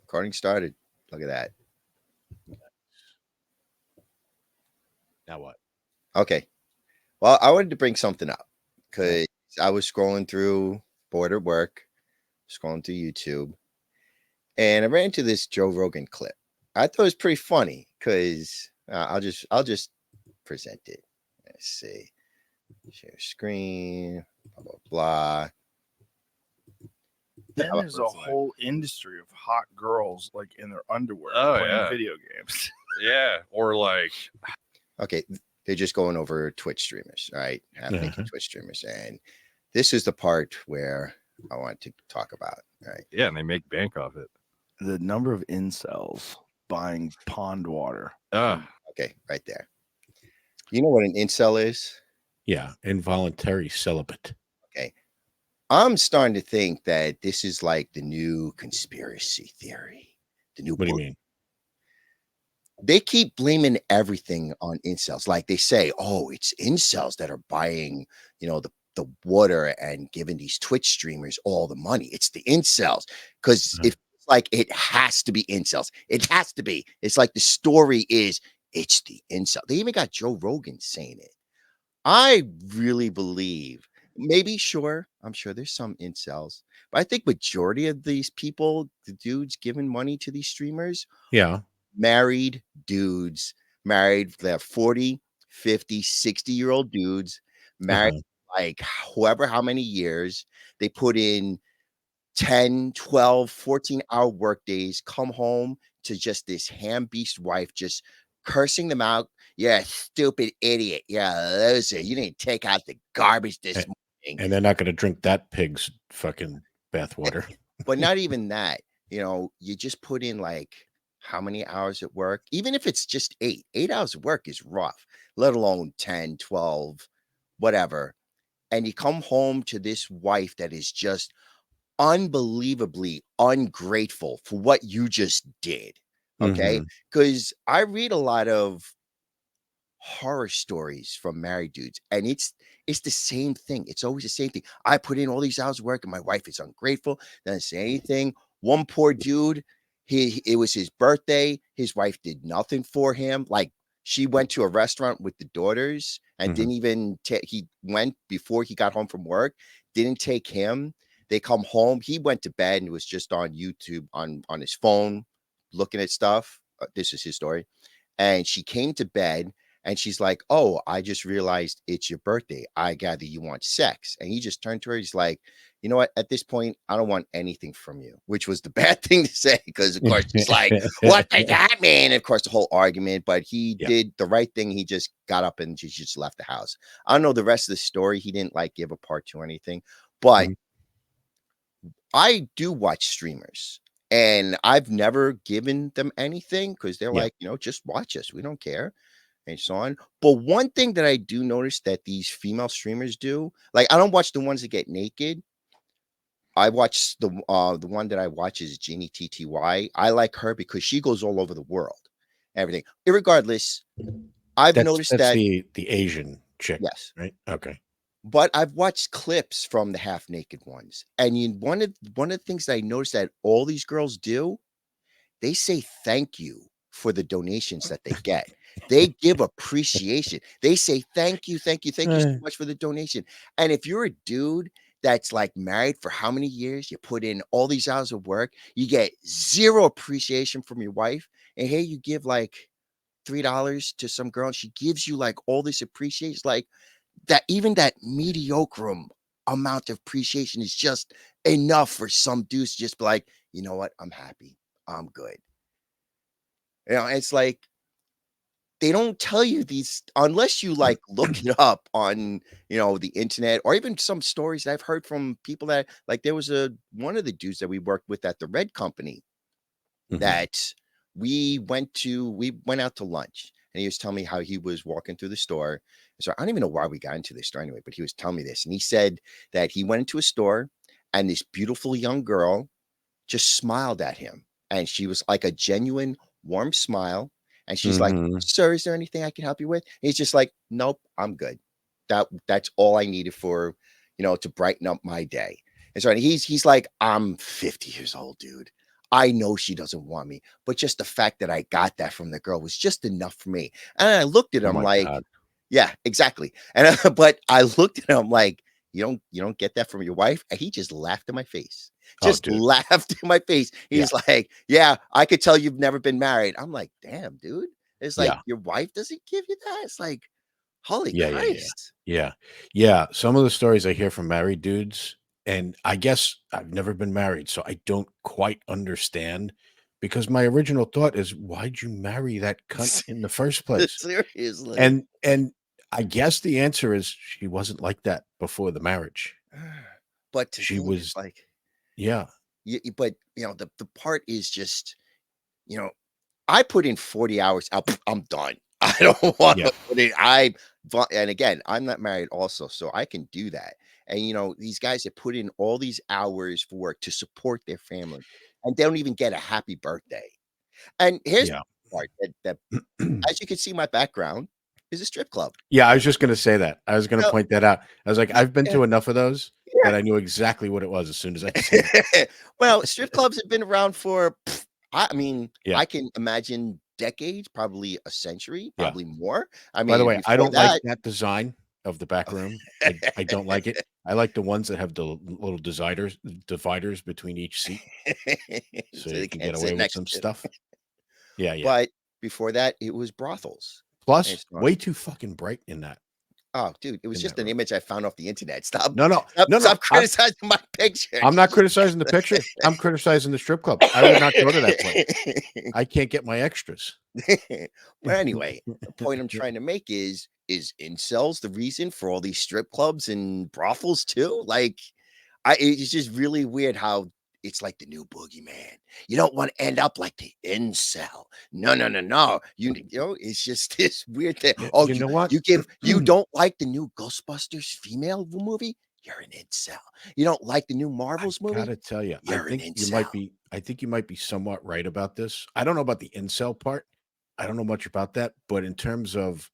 Recording started. Look at that. Now what? Okay. Well, I wanted to bring something up Right. because I was scrolling through bored at work, scrolling through YouTube, and I ran into this Joe Rogan clip. I thought it was pretty funny because I'll just present it. Let's see. Share screen. Blah blah blah. Then Oh, there's a whole industry of hot girls like in their underwear Oh, playing yeah. video games. Yeah. Or like, Okay, they're just going over Twitch streamers, right? Half naked Twitch streamers, and this is the part where I want to talk about, right? yeah, and they make bank off it. The number of incels buying pond water. Okay, right there. You know what an incel is? Yeah, involuntary celibate. Okay. I'm starting to think that this is like the new conspiracy theory. The new What do you book. mean? They keep blaming everything on incels. Like they say, oh, it's incels that are buying, the water and giving these Twitch streamers all the money. It's the incels. Because if it's like it has to be incels. It has to be. It's like the story is it's the incel. They even got Joe Rogan saying it. I really believe, maybe, sure, I'm sure there's some incels, but I think majority of these people, the dudes giving money to these streamers, Yeah. married dudes, married, they have 40, 50, 60-year-old dudes, married like whoever, how many years, they put in 10, 12, 14-hour work days, come home to just this ham beast wife, just cursing them out. Yeah, stupid idiot. Yeah, loser. You didn't take out the garbage this morning. And they're not going to drink that pig's fucking bathwater. But not even that. You just put in like how many hours at work? Even if it's just 8. 8 hours of work is rough, let alone 10, 12, whatever. And you come home to this wife that is just unbelievably ungrateful for what you just did. Okay. Because I read a lot of horror stories from married dudes, and it's the same thing. It's always the same thing. I put in all these hours of work and my wife is ungrateful, doesn't say anything. One poor dude, it was his birthday, his wife did nothing for him. Like, she went to a restaurant with the daughters and didn't even he went before he got home from work, didn't take him. They come home, he went to bed and was just on YouTube on his phone looking at stuff. This is his story. And she came to bed and she's like, oh, I just realized it's your birthday. I gather you want sex. And he just turned to her. He's like, you know what? At this point, I don't want anything from you, which was the bad thing to say. Because, of course, she's like, what does that mean? And, of course, the whole argument. But he did the right thing. He just got up and just left the house. I don't know the rest of the story. He didn't like give a part to anything. But I do watch streamers. And I've never given them anything because they're like, just watch us. We don't care. And so on. But one thing that I do notice that these female streamers do, like, I don't watch the ones that get naked. I watch the one that I watch is Jeannie TTY. I like her because she goes all over the world. Everything. Irregardless, I've noticed that's that the Asian chick. Yes. Right. Okay. But I've watched clips from the half naked ones. And one of the things that I noticed that all these girls do, they say thank you for the donations that they get. They give appreciation. They say thank you so much for the donation. And if you're a dude that's like married for how many years, you put in all these hours of work, you get zero appreciation from your wife, and here you give like $3 to some girl, and she gives you like all this appreciation, like that. Even that mediocre amount of appreciation is just enough for some dudes to just be like, you know what, I'm happy, I'm good. It's like they don't tell you these unless you like look it up on the internet, or even some stories that I've heard from people that, like, there was one of the dudes that we worked with at the Red Company that we went out to lunch, and he was telling me how he was walking through the store. So I don't even know why we got into this store anyway, but he was telling me this, and he said that he went into a store and this beautiful young girl just smiled at him, and she was like a genuine warm smile. And she's like, sir, is there anything I can help you with? And he's just like, nope, I'm good. That's all I needed for, to brighten up my day. And so he's like, I'm 50 years old, dude. I know she doesn't want me, but just the fact that I got that from the girl was just enough for me. And I looked at Oh him my like, God. yeah, exactly. And but I looked at him like, you don't get that from your wife? And he just laughed in my face. Oh, Just dude. laughed in my face. Yeah. He's like, "Yeah, I could tell you've never been married." I'm like, "Damn, dude." It's like, Yeah. your wife doesn't give you that? It's like, holy Yeah. Yeah. Yeah. Christ. Yeah. Yeah. Some of the stories I hear from married dudes, and I guess I've never been married, so I don't quite understand because my original thought is, why'd you marry that cunt in the first place? Seriously. And I guess the answer is she wasn't like that before the marriage. But to She me, it's was, like, yeah, but the part is just, you know, I put in 40 hours. I'm done. I don't want yeah, to put in. And again, I'm not married also, so I can do that. And these guys that put in all these hours for work to support their family, and they don't even get a happy birthday. And here's yeah. the part that as you can see, my background is a strip club. Yeah, I was just gonna say that. I was gonna So, point that out. I was like, I've been yeah, to enough of those yeah. that I knew exactly what it was as soon as I seen it. Well, strip clubs have been around for, I mean, Yeah, I can imagine decades, probably a century, yeah. probably more. I By the mean, way, I before don't like that, that design of the back room. I don't like it. I like the ones that have the little dividers between each seat, so so you they can get can't away sit with next some to. stuff. Yeah, yeah. But before that, it was brothels. And Plus, so, way too fucking bright oh, dude, it was in just that an room. image I found off the internet. Stop, No, no, stop, no, no. stop criticizing my picture. I'm not criticizing the picture. I'm criticizing the strip club. I would not go to that place. I can't get my extras. But anyway, the point I'm trying to make is incels the reason for all these strip clubs and brothels too? Like, it's just really weird how it's like the new boogeyman. You don't want to end up like the incel. No, no, no, no. It's just this weird thing. Oh, You know what? you don't like the new Ghostbusters female movie? You're an incel. You don't like the new I Marvels movie? gotta tell you, You're an incel. I think you might be somewhat right about this. I don't know about the incel part. I don't know much about that, but in terms of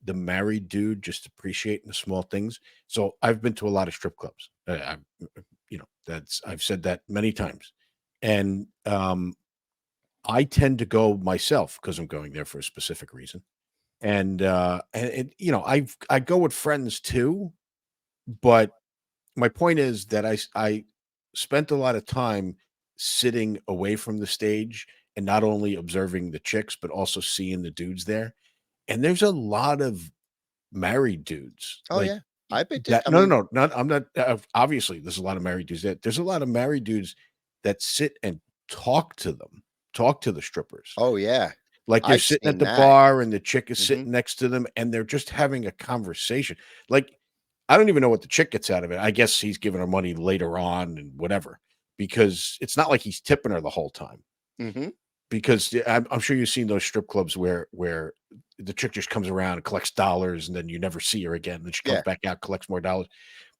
the married dude just appreciating the small things. So I've been to a lot of strip clubs. That's I've said that many times. And I tend to go myself because I'm going there for a specific reason. I go with friends too, but my point is that I spent a lot of time sitting away from the stage and not only observing the chicks, but also seeing the dudes there. And there's a lot of married dudes Oh like yeah. I bet that. I No, mean, no, no, not. I'm not. Obviously, there's a lot of married dudes. There's a lot of married dudes that sit and talk to them, talk to the strippers. oh yeah. Like they're I've sitting at seen the that. bar and the chick is Mhm. sitting next to them and they're just having a conversation. Like, I don't even know what the chick gets out of it. I guess he's giving her money later on and whatever, because it's not like he's tipping her the whole time. Mhm. Because I'm sure you've seen those strip clubs where the chick just comes around and collects dollars and then you never see her again. Then she comes Yeah. back out, collects more dollars.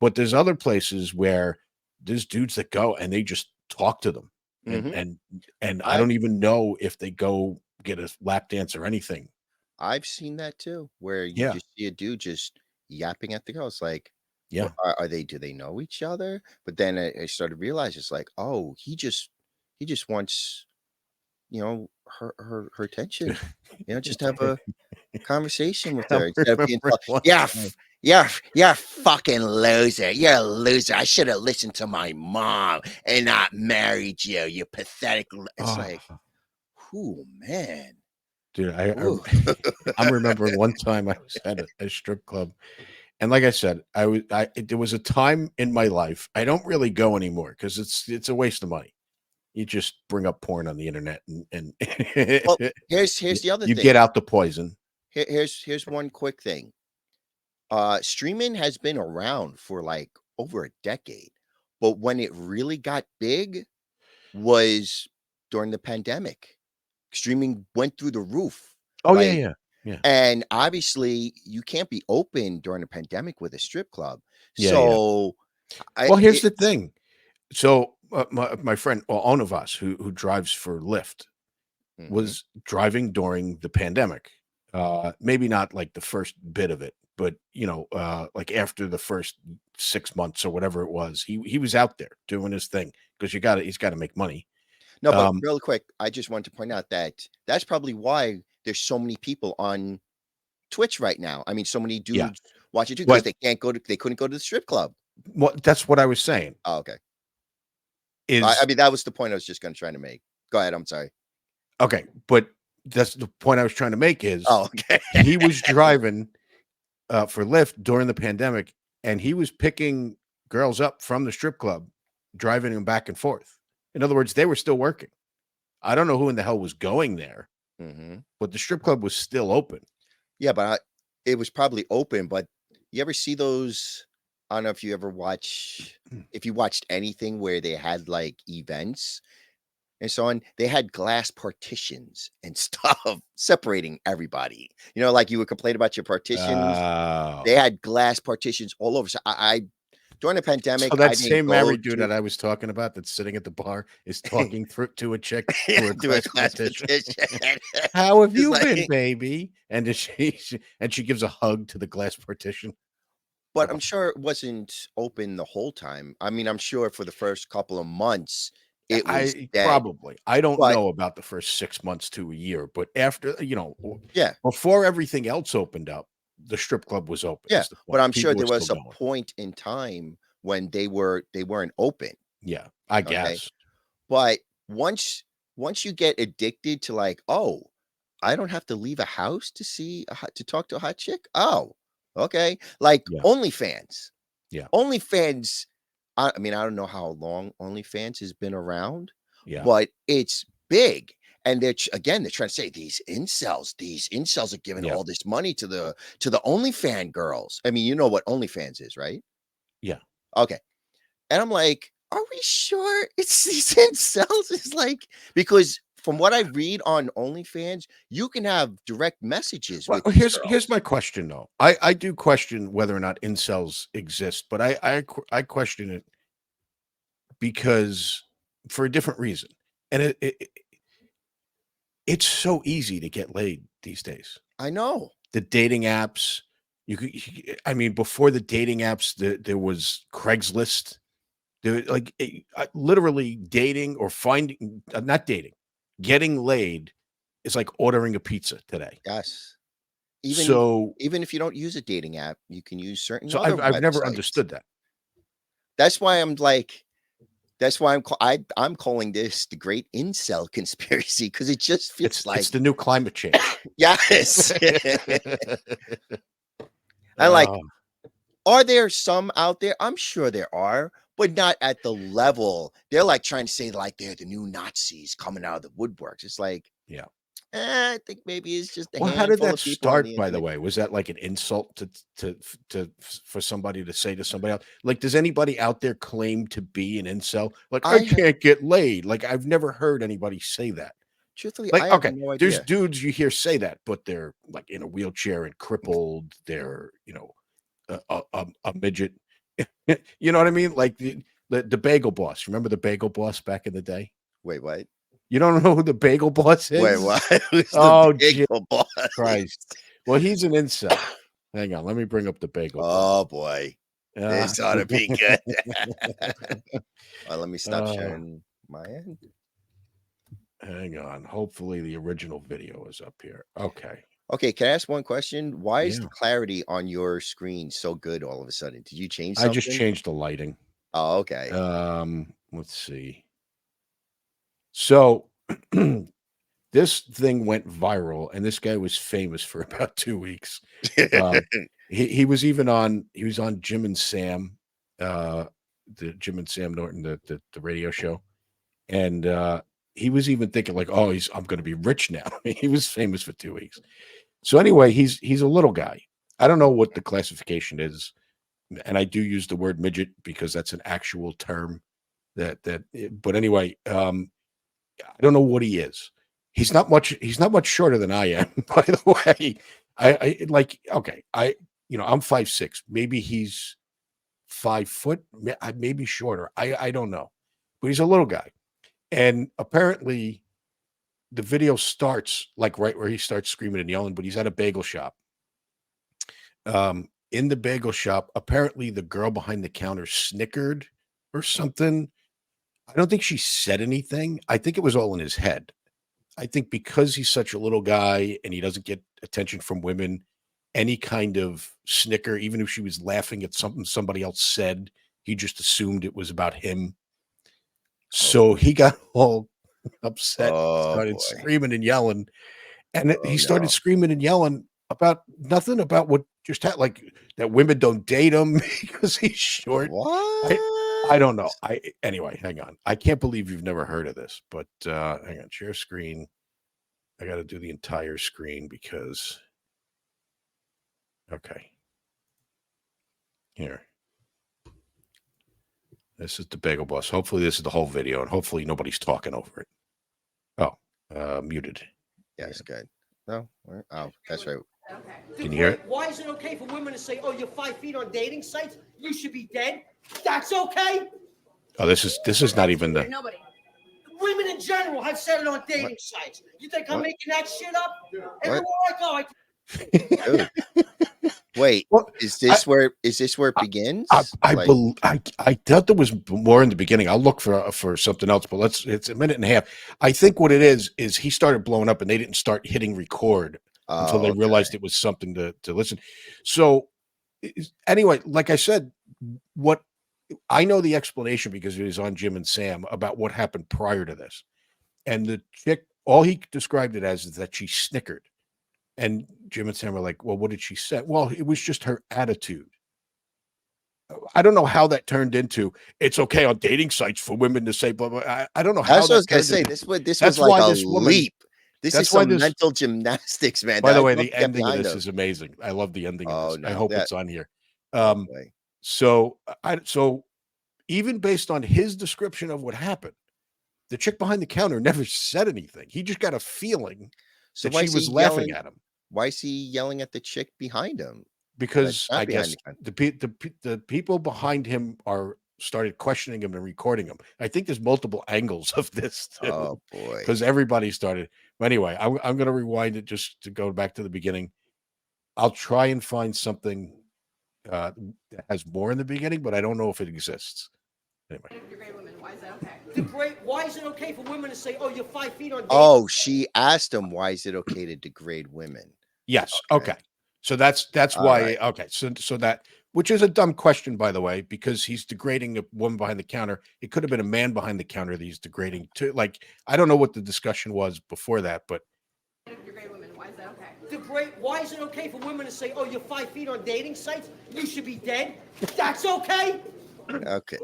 But there's other places where there's dudes that go and they just talk to them. And Mhm. and and I I've don't even know if they go get a lap dance or anything. I've seen that too, where you Yeah, just see a dude just yapping at the girl. It's like, yeah. are they? Do they know each other? But then I started to realize it's like, oh, he just wants her attention. Just have a conversation with I her instead of being remember told, one "Yeah, time. you're a fucking loser. You're a loser. I should have listened to my mom and not married you. You pathetic." It's like, Oh, oh man. dude, Ooh. I'm remembering one time I was at a strip club, and like I said, there was a time in my life I don't really go anymore because it's a waste of money. You just bring up porn on the internet and Well, here's the other you get thing. out the poison. Here's one quick thing. Streaming has been around for like over a decade, but when it really got big was during the pandemic. Streaming went through the roof. Oh yeah, Like, yeah, yeah, and obviously you can't be open during a pandemic with a strip club. yeah, yeah. So I Well, here's it, the thing. So my friend, well, one of us who drives for Lyft mhm. was driving during the pandemic. Maybe not like the first bit of it, but like after the first 6 months or whatever it was, he was out there doing his thing because he's got to make money. No, but Um, real quick, I just want to point out that that's probably why there's so many people on Twitch right now. I mean, so many yeah. dudes watch it too because What? they couldn't go to the strip club. What? That's what I was saying. Oh, okay. I Is mean, that was the point I was just gonna try to make. Go ahead. I'm sorry. okay, but that's the point I was trying to make. Is Oh, okay. he was driving for Lyft during the pandemic, and he was picking girls up from the strip club, driving them back and forth. In other words, they were still working. I don't know who in the hell was going there, Mhm. but the strip club was still open. Yeah, but it was probably open. But you ever see those? I don't know if you ever if you watched anything where they had like events and so on, they had glass partitions and stuff separating everybody. You know, like you would complain about your partitions. They Oh. had glass partitions all over. So I during the pandemic, So I that didn't same go married dude to that I was talking about that's sitting at the bar is talking through to a chick through a do a glass glass partition. partition. How have It's you been, like, baby? And then she gives a hug to the glass partition. but Oh, I'm sure it wasn't open the whole time. I mean, I'm sure for the first couple of months it was I dead. probably. I don't But know about the first 6 months to a year, but after yeah, before everything else opened up, the strip club was open. yeah. Is the But point? I'm sure People were there still was a going. point in time when they weren't open. Yeah, I Okay. guess. But once you get addicted to like, oh, I don't have to leave a house to to talk to a hot chick. Oh, okay. Like Yeah, OnlyFans. yeah, OnlyFans. I mean, I don't know how long OnlyFans has been around, yeah, but it's big. And again, they're trying to say these incels are giving yeah, all this money to the OnlyFans girls. I mean, you know what OnlyFans is, right? yeah. Okay. And I'm like, are we sure it's these incels? It's like, because from what I read on OnlyFans, you can have direct messages Well, with these here's my girls. question though. I do question whether or not incels exist, but I question it because for a different reason. And it's so easy to get laid these days. I know. The dating apps, I mean, before the dating apps, there was Craigslist. There, like, literally dating or finding, not dating, getting laid is like ordering a pizza today. Yes. Even So, even if you don't use a dating app, you can use certain so other I've never websites. understood that. That's why I'm like, that's why I'm calling this the great incel conspiracy because it just feels It's like the new climate change. yes. And like, Oh, are there some out there? I'm sure there are, but not at the level. They're like trying to say like they're the new Nazis coming out of the woodworks. It's like, yeah. I think maybe it's just a Well, how did handful that of people on the start, by the internet. way? Was that like an insult for somebody to say to somebody else? Like, does anybody out there claim to be an incel? Like, I I ha- can't get laid. Like, I've never heard anybody say that. Truthfully, I Like, have okay, no there's idea. dudes you hear say that, but they're like in a wheelchair and crippled. They're, a midget. You know what I mean? Like the Bagel Boss. Remember the Bagel Boss back in the day? Wait, what? You don't know who the Bagel Boss Wait, is? what? Who's the Oh, big Jesus boss? Christ. Well, he's an incel. Hang on, let me bring up the Bagel Boss. Oh boy, Uh, this ought to be good. Let me stop uh, sharing my end. hang on. Hopefully the original video is up here. Okay. Okay, can I ask one question? Why is the Yeah. clarity on your screen so good all of a sudden? Did you change I just something? changed the lighting. Oh, okay. Let's see. So this thing went viral, and this guy was famous for about 2 weeks. Um, he was on Jim and Sam, uh, the Jim and Sam Norton, the radio show. And he was even thinking like, oh, I'm gonna be rich now. He was famous for 2 weeks. So anyway, he's a little guy. I don't know what the classification is, and I do use the word midget because that's an actual term but anyway, I don't know what he is. He's not much shorter than I am, by the way. I like okay, I'm 5'6". Maybe he's 5 foot, maybe shorter. I don't know. But he's a little guy. And apparently the video starts like right where he starts screaming and yelling, but he's at a bagel shop. In the bagel shop, apparently the girl behind the counter snickered or something. I don't think she said anything. I think it was all in his head. I think because he's such a little guy and he doesn't get attention from women, any kind of snicker, even if she was laughing at something somebody else said, he just assumed it was about him. So he got all upset, Oh started boy. screaming and yelling. And Oh he started no. screaming and yelling about nothing about what just happened, like that women don't date him because he's short. What? I don't know. Anyway, hang on. I can't believe you've never heard of this, but hang on, share screen. I got to do the entire screen because okay. Here. This is the Bagel Boss. Hopefully this is the whole video and hopefully nobody's talking over it. Oh, muted. Yes, good. No, oh, that's right. Okay. Can you hear it? Why is it okay for women to say, "Oh, you're 5 feet on dating sites. You should be dead"? That's okay. Oh, this is not even the Nobody. Women in general have said it on dating sites. You think I'm What? making that shit up? Everywhere I go, Dude. Wait, Well, is this where it begins? I Like, thought there was more in the beginning. I'll look for something else, but it's a minute and a half. I think what it is he started blowing up and they didn't start hitting record until they okay. realized it was something to listen. So anyway, like I said, what I know the explanation because it was on Jim and Sam about what happened prior to this. And the chick, all he described it as is that she snickered. And Jim and Sam were like, well, what did she say? Well, it was just her attitude. I don't know how that turned into it's okay on dating sites for women to say blah blah. I don't know how That's what I that was gonna turned say. into. This That's was like why a this woman- leap. This that's is why some this- mental gymnastics, man. By the I'd way, love the to get ending of behind this him. is amazing. I love the ending Oh, of this. I no, hope that- it's on here. Oh, boy. So even based on his description of what happened, the chick behind the counter never said anything. He just got a feeling So that why she is was he laughing yelling? at him Why is he yelling at the chick behind him? because not I behind guess the the people behind him started questioning him and recording him. I think there's multiple angles of this too. Oh boy. Because everybody started. But anyway, I'm going to rewind it just to go back to the beginning. I'll try and find something that has more in the beginning, but I don't know if it exists. Anyway, You're great women. Why is that okay? why is it okay for women to say, "Oh, you're 5 feet on dating"? Oh, she asked him why is it okay to degrade women? yes, Okay. okay. So that's All why. right. Okay, so that which is a dumb question, by the way, because he's degrading a woman behind the counter. It could have been a man behind the counter that he's degrading to. Like I don't know what the discussion was before that, but You're great women. Why is that okay? Why is it okay for women to say, "Oh, you're 5 feet on dating sites. You should be dead"? That's okay. Okay.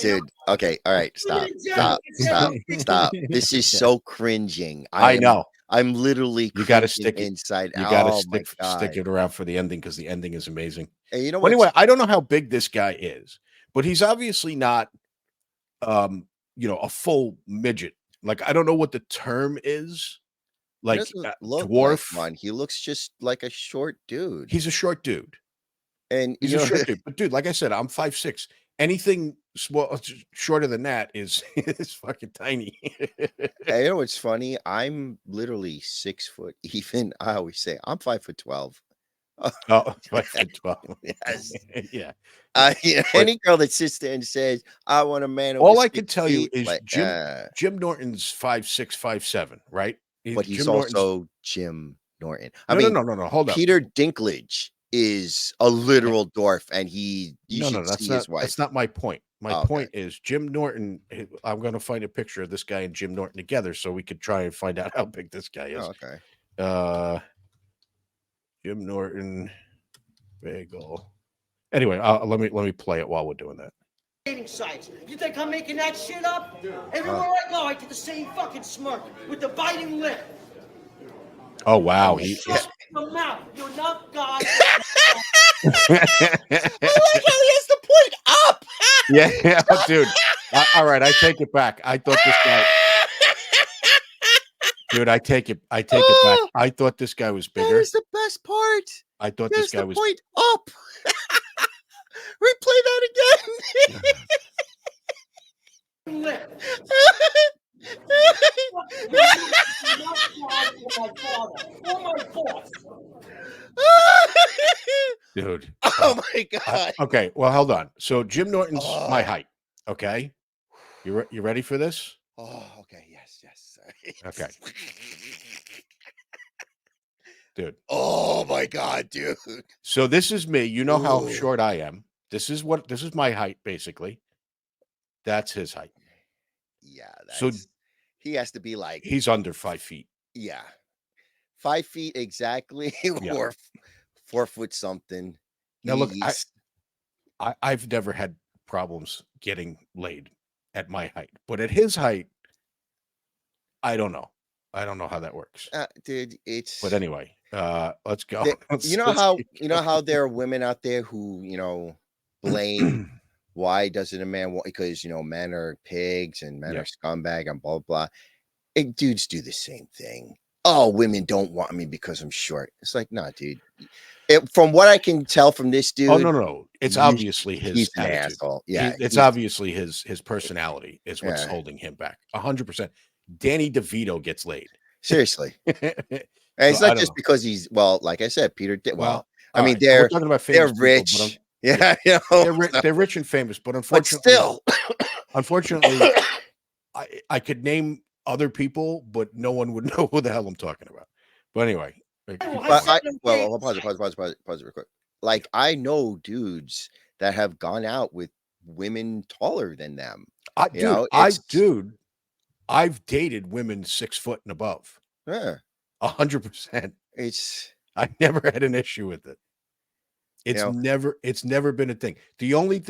Dude. Okay. All right. Stop. Women in general Stop. have said- Stop. This is so cringing. I know. I'm literally You gotta cringing stick it. inside. You got to Oh my stick God. it around for the ending because the ending is amazing. And you know Well, what? anyway, I don't know how big this guy is, but he's obviously not, a full midget. Like I don't know what the term is. He Like doesn't look dwarf. like one. He looks just like a short dude. He's a short dude. And He's you a know, short dude. But dude, like I said, I'm 5'6". Anything small, shorter than that is is fucking tiny. you know what's funny? I'm literally 6 foot even. I always say I'm 5'12". Oh, 5'12". Yes. Yeah. But any girl that sits there and says, "I want a man," All over I can 6 tell you feet," is like, Jim Norton's 5'6", 5'7", right? but he's Jim Norton's- also Jim Norton. I no, mean, no. Hold up. Peter Dinklage is a literal dwarf, and you should That's see his wife. that's not my point. My Oh, okay. point is Jim Norton. I'm going to find a picture of this guy and Jim Norton together so we could try and find out how big this guy is. Oh, okay. Jim Norton, bagel. Anyway, let me play it while we're doing that. dating sites. You think I'm making that shit up? Everywhere I go, I get the same fucking smirk with the biting lip. Oh wow, he Shut your mouth. You're not God. I like how he has the point up. yeah, dude. All right, I take it back. I thought this guy. Dude, I take it back. I thought this guy was That bigger. is the best part. I thought There's this guy the was. point up. Replay that again. lip. You're my boss. Dude. Oh my God. Okay, well, hold on. So Jim Norton's my Oh. height. Okay. You ready for this? Oh, okay. Yes. Okay, dude. Oh my God, dude. So this is me. You know how Ooh. short I am. This is my height, basically. That's his height. Yeah, So he has to be like, he's under 5 feet. yeah, 5 feet exactly, Yeah. or 4 foot something. Now look, He's I've never had problems getting laid at my height, but at his height, I don't know. I don't know how that works. dude. But anyway, let's go. You know Let's how keep going. there are women out there who blame why doesn't a man want, because men are pigs and men Yeah. are scumbag and blah blah. And dudes do the same thing. Oh, women don't want me because I'm short. It's like, nah, dude. From what I can tell from this Oh dude, no. It's you, obviously he's his an attitude. asshole. Yeah, It's obviously his personality is what's yeah. holding him back. 100%. Danny DeVito gets laid. Seriously. And So it's I not don't just know. because he's, well, like I said, Peter did Well, well. I all mean, right. So we're talking about they're famous people, rich. yeah, Yeah, they're rich and famous, but but unfortunately, still. I could name other people, but no one would know who the hell I'm talking about. But anyway, keep But going. well, pause it real quick. Like, I know dudes that have gone out with women taller than them. Dude, I've dated women 6 foot and above. Yeah, 100%. it's I never had an issue with it. It's never been a thing. The only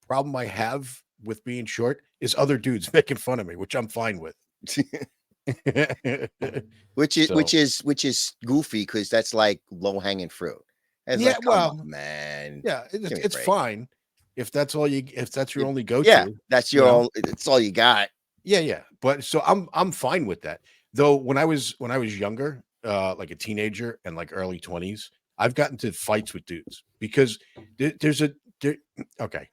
problem I have with being short is other dudes making fun of me, which I'm fine with. which So, is goofy, because that's like low hanging fruit. It's yeah, like, come well, on, man. yeah, Give me a it's break. fine if that's your only Yeah, go-to. that's You know? it's all you got. Yeah. But so I'm fine with that. Though when I was younger, like a teenager and like early 20s, I've gotten to fights with dudes because there's okay.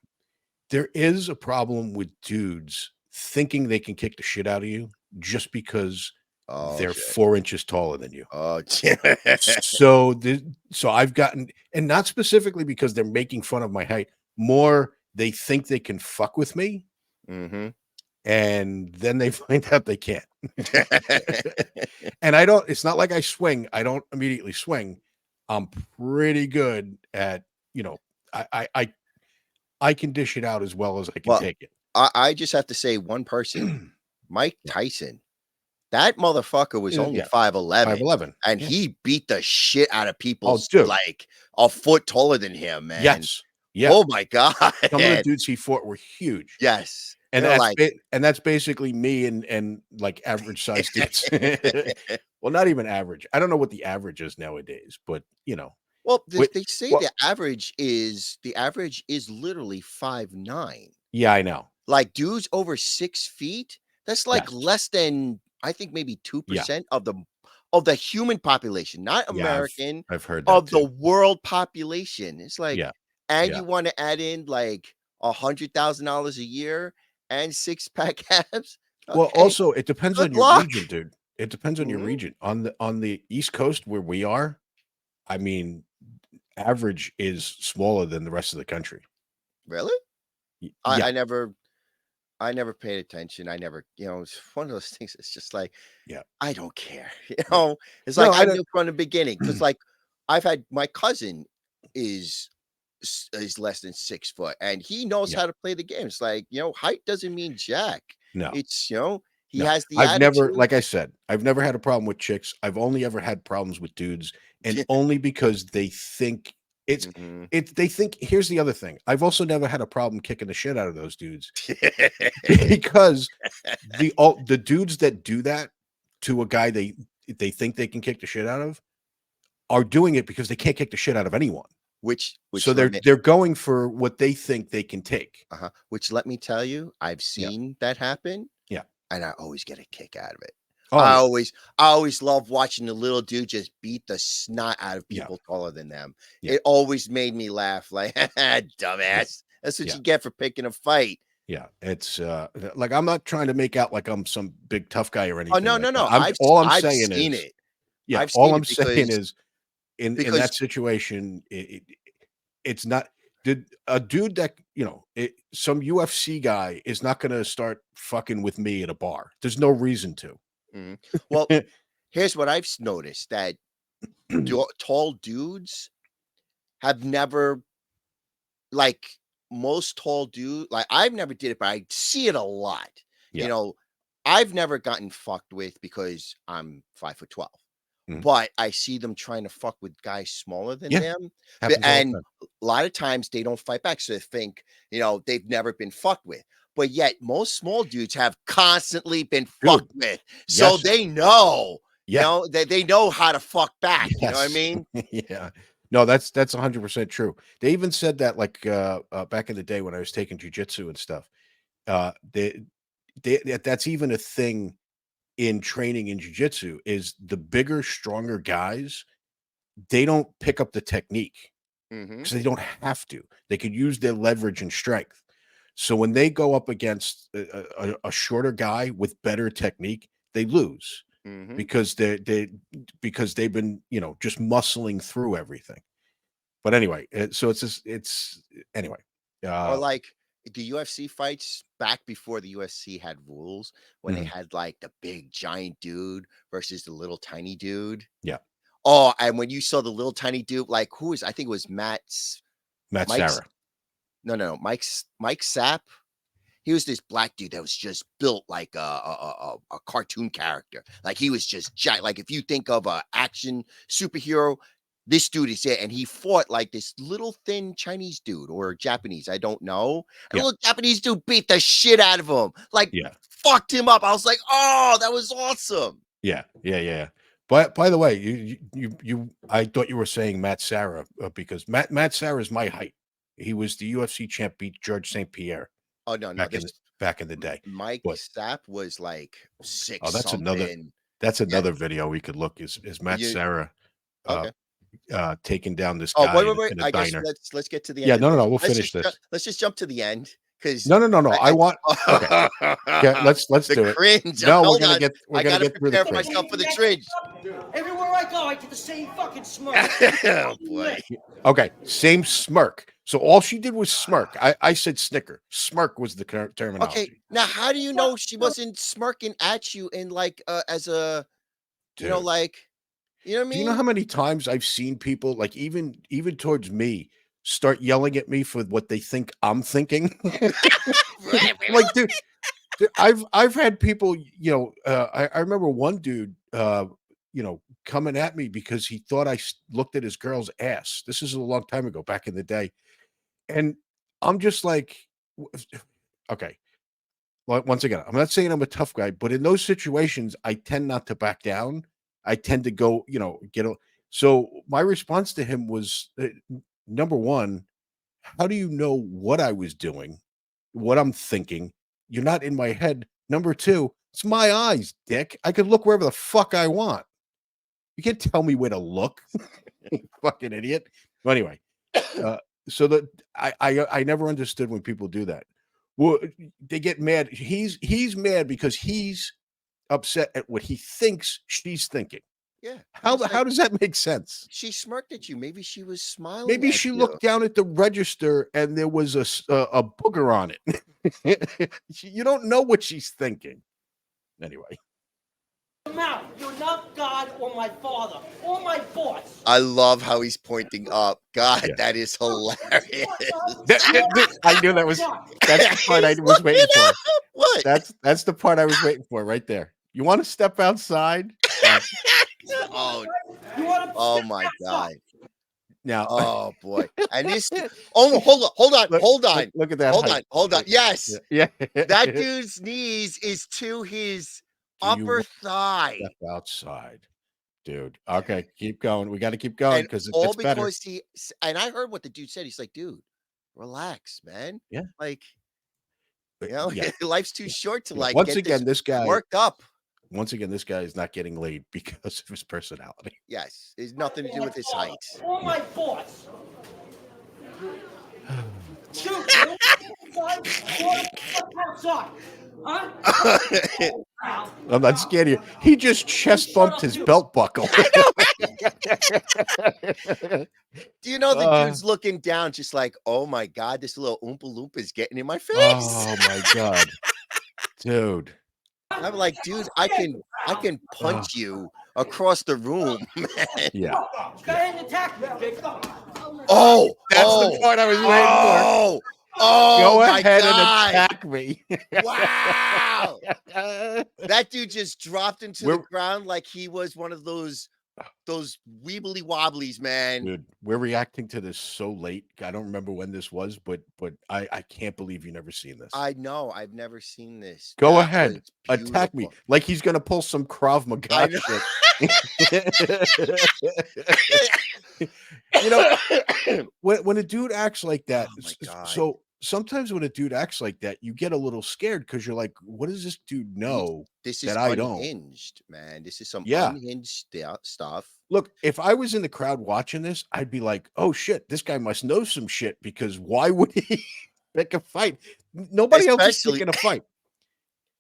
There is a problem with dudes thinking they can kick the shit out of you just because Oh they're shit. 4 inches taller than you. Oh So I've gotten, and not specifically because they're making fun of my height, more they think they can fuck with me, mm-hmm. and then they find out they can't. And I don't, it's not like I swing. I don't immediately swing. I'm pretty good at, I can dish it out as well as I can Well, take it. I just have to say one person, Mike Tyson. That motherfucker was only Yeah. 5'11", 5'11", and yeah. he beat the shit out of people dude. like a foot taller than him, man. Yes. Yeah. Oh my God. Some of the dudes he fought were huge. Yes. And They're that's like, that's basically me and like average size dudes. Well, not even average. I don't know what the average is nowadays, but well, Wait, they say well- the average is literally 5'9". yeah, I know. Like, dudes over 6 feet, that's like Yes. less than, I think, maybe 2% Yeah. of the human population, not Yeah, American, I've heard that of the too. world population. It's like, Yeah. and Yeah. you want to add in like $100,000 a year and six-pack abs? Well, Okay, also it depends on good your luck. region, dude. It depends on your Mhm. region. On the East Coast where we are, I mean, average is smaller than the rest of the country. Really? Yeah. I never paid attention. I never, it's one of those things. It's just like, Yeah. I don't care. Yeah. It's No, like I I don't. knew from the beginning, because like I've had my cousin is less than 6 foot, and he knows Yeah. how to play the game. It's like, height doesn't mean jack. No. It's, he No. has the I've never, attitude. like I said, I've never had a problem with chicks. I've only ever had problems with dudes, and only because they think Mhm. they think. Here's the other thing. I've also never had a problem kicking the shit out of those dudes because the dudes that do that to a guy they think they can kick the shit out of are doing it because they can't kick the shit out of anyone. which So let me, they're going for what they think they can take. which, let me tell you, I've Yeah. seen that happen. Yeah. And I always get a kick out of it. Oh, I yeah. always love watching the little dude just beat the snot out of Yeah. people taller than them. Yeah. It always made me laugh, like, dumbass. That's what Yeah. you get for picking a fight. Yeah, it's like I'm not trying to make out like I'm some big tough guy or anything. Oh, no, like no, that. no. All I'm I've saying seen is, it. yeah, I've all seen I'm it saying because is in that situation, it's not. Did a dude that some UFC guy is not going to start fucking with me at a bar. There's no reason to. Mhm. Well, here's what I've noticed that tall dudes have never, like, most tall dude, like, I've never did it, but I see it a lot. Yeah. You know, I've never gotten fucked with because I'm 5'12", Mhm. but I see them trying to fuck with guys smaller than Yeah, them, happens all the and time. a lot of times they don't fight back, so they think, they've never been fucked with. But yet most small dudes have constantly been fucked with, so yes. they know, Yeah. they know how to fuck back. You know what I Yes. mean? Yeah. No, that's 100% true. They even said that, like, back in the day when I was taking jujitsu and stuff. That's even a thing in training in jujitsu, is the bigger, stronger guys, they don't pick up the technique Mhm. because they don't have to. They could use their leverage and strength. So when they go up against a shorter guy with better technique, they lose Mhm. because because they've been, just muscling through everything. But anyway, so it's anyway. Or like the UFC fights back before the UFC had rules, when they Mhm. had like the big giant dude versus the little tiny dude. Yeah, Oh, and when you saw the little tiny dude, like I think it was Matt Mike's, Sarah. no, Mike Sapp. He was this black dude that was just built like a cartoon character. Like he was just giant. Like if you think of a action superhero, this dude is it. And he fought like this little thin Chinese dude or Japanese, I don't know. And Yeah, the little Japanese dude beat the shit out of him. Like yeah, fucked him up. I was like, oh, that was awesome. yeah. But by the way, I thought you were saying Matt Sarah, because Matt Sarah is my height. He was the UFC champ, beat George St. Pierre Oh no, back in this the day. Mike But Sapp was like oh, six something. that's Yeah. another video we could look, is Matt You Sarah uh okay. taking down this Oh, guy wait. in a I guess diner. let's get to the Yeah, end of no. this. We'll finish this. Let's just jump to the end because No. I want okay. Yeah, let's the do it. cringe. No, Hold on. we're I gonna gotta get through the prepare cringe. myself for the cringe. Everywhere I go, I get the same fucking smirk. Oh boy. Okay, same smirk. So all she did was smirk. I said snicker. Smirk was the Okay. terminology. Now, how do you know she wasn't smirking at you in like as a Dude, like what I do you know mean? how many times I've seen people, like, even towards me, start yelling at me for what they think I'm thinking? Like, dude, I've had people, I remember one dude, coming at me because he thought looked at his girl's ass. This is a long time ago, back in the day, and I'm just like, okay. Well, once again, I'm not saying I'm a tough guy, but in those situations, I tend not to back down. I tend to go, So my response to him was, number one, how do you know what I was doing, what I'm thinking? You're not in my head. Number two, it's my eyes, dick. I could look wherever the fuck I want. You can't tell me where to look, you fucking idiot. But anyway, uh, so that I never understood when people do that. Well, they get mad. He's mad because he's upset at what he thinks she's thinking. Yeah. How It's like how does that make sense? she smirked at you. Maybe she was smiling Maybe at she you. looked down at the register and there was a booger on it. You don't know what she's thinking. Anyway, Mouth. You're not God or my father or my boss. I love how he's pointing up. God, Yeah. that is hilarious. I knew that's the part I He's was looking waiting for. up. What? That's the part I was waiting for right there. You want to step outside? Oh, You want to oh my God. Now, Oh boy. And this hold on. look at that height. Hold on. Yes. Yeah. That dude's knees is to his Do you upper want thigh. step outside, dude? Okay, keep going. We got to keep going And because it all gets better. because and I heard what the dude said. He's like, dude, relax, man. Yeah. Like, Yeah. life's too short to like Once get again, this this guy. worked up. Once again, this guy is not getting laid because of his personality. Yes. It's nothing to do with his height. or my boss. Shoot, you don't want outside. Huh? I'm not scared of you. He just chest bumped his belt buckle. Do you know the Uh, dude's looking down, just like, oh my God, this little Oompa Loompa is getting in my face. oh my God, dude. I'm like, dude, I can punch you across the room, man. Yeah. Go ahead and attack me, big. Oh, That's oh, the part I was waiting oh, oh Go my ahead God. and attack me. Wow. That dude just dropped into the We're- ground like he was one of those weebly wobblies, man. Dude, we're reacting to this so late. I don't remember when this was, but I can't believe you never seen this. I know, I've never seen this. Go That ahead, was attack me beautiful. like he's gonna pull some Krav I Maga know. shit. You know, when a dude acts like that, Oh my God. so sometimes when a dude acts like that, you get a little scared because you're like, what does this dude know This is that I don't? unhinged, man. This is some Yeah. unhinged stuff. Look, if I was in the crowd watching this, I'd be like, oh shit, this guy must know some shit because why would he pick a fight? Nobody else is Especially- picking a fight.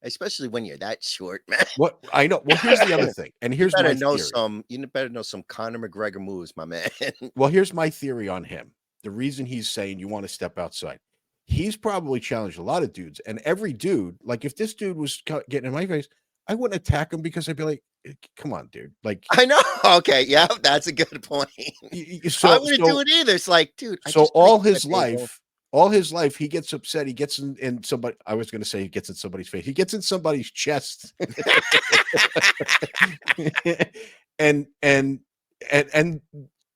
Especially when you're that short, man. What I know. Well, here's the other thing, and here's my theory. You better know some Conor McGregor moves, my man. Well, here's my theory on him. The reason he's saying you want to step outside, he's probably challenged a lot of dudes, and every dude, like if this dude was getting in my face, I wouldn't attack him because I'd be like, come on, dude. Like, I know. Okay, yeah, that's a good point. so I wouldn't do it either. It's like, dude. I so just all played his that bagel. life, all his life, he gets upset. He gets in somebody. I was going to say he gets in somebody's face. He gets in somebody's chest, and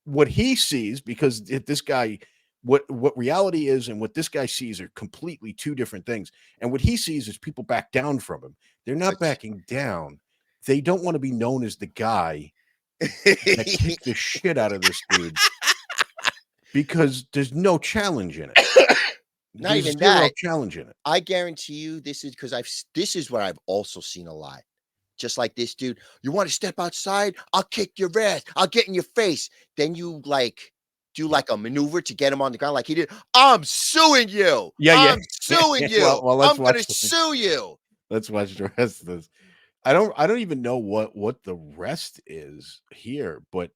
what he sees, because if this guy, what reality is and what this guy sees are completely two different things. And what he sees is people back down from him. They're not backing down. They don't want to be known as the guy that kicked the shit out of this dude because there's no challenge in it. Not There's even zero that. challenge in it. I guarantee you, this is because this is what I've also seen a lot. Just like this dude, you want to step outside? I'll kick your ass. I'll get in your face. Then you like do like a maneuver to get him on the ground, like he did. I'm suing you. Yeah, yeah. I'm suing you. Well, let's I'm gonna watch this. sue you. Let's watch the rest of this. I don't even know what the rest is here, but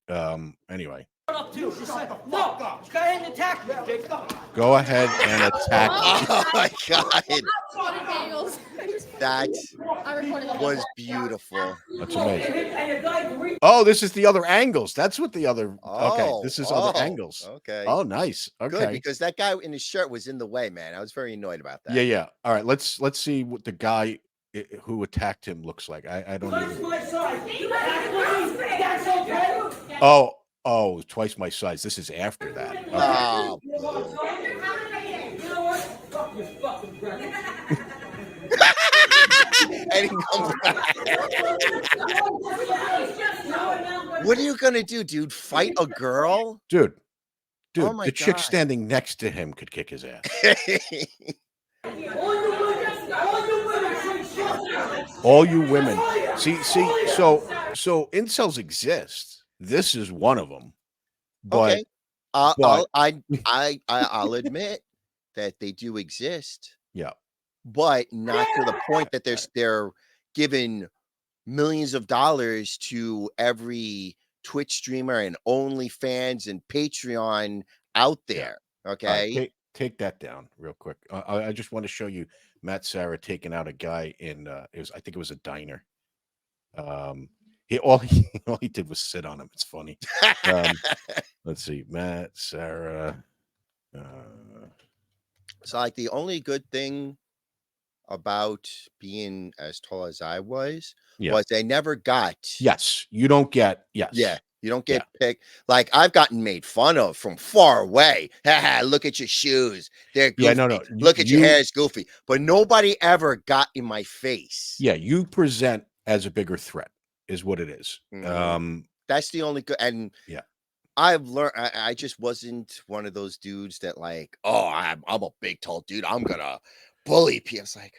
anyway. Up to. Just like, no, go ahead and attack me, big. Go ahead and attack. Oh my God, Bagels. that I recorded the whole was thing. beautiful. That's amazing. Oh, this is the other angles. That's what the other. Okay, this is other angles. Okay. Oh, nice. Good, Okay. because that guy in his shirt was in the way, man. I was very annoyed about that. Yeah, yeah. All right. Let's see what the guy who attacked him looks like. I don't Twice even. my size. That's okay. Oh, twice my size. This is after that. Okay. Oh, You know what? Fuck your fucking breakfast. and he comes back. What are you gonna do, dude? Fight a girl? Dude, Oh my the chick God. standing next to him could kick his ass. All you women. See, so incels exist. This is one of them. But Okay. I'll admit that they do exist, yeah. but not to the point that they're giving millions of dollars to every Twitch streamer and OnlyFans and Patreon out there. Okay. All right, take that down real quick. I just want to show you Matt Sarah taking out a guy in I think it was a diner. All he did was sit on him. It's funny. Let's see, Matt Sarah. So like the only good thing about being as tall as I was I never got Yes, you don't get Yeah, you don't get picked. Like I've gotten made fun of from far away. Look at your shoes. They're goofy. Yeah, no. Look at your hair, it's goofy. But nobody ever got in my face. Yeah, you present as a bigger threat, is what it is. That's the only good. And yeah, I've learned. I just wasn't one of those dudes that like, oh, I'm a big tall dude. I'm gonna bully people. It's like,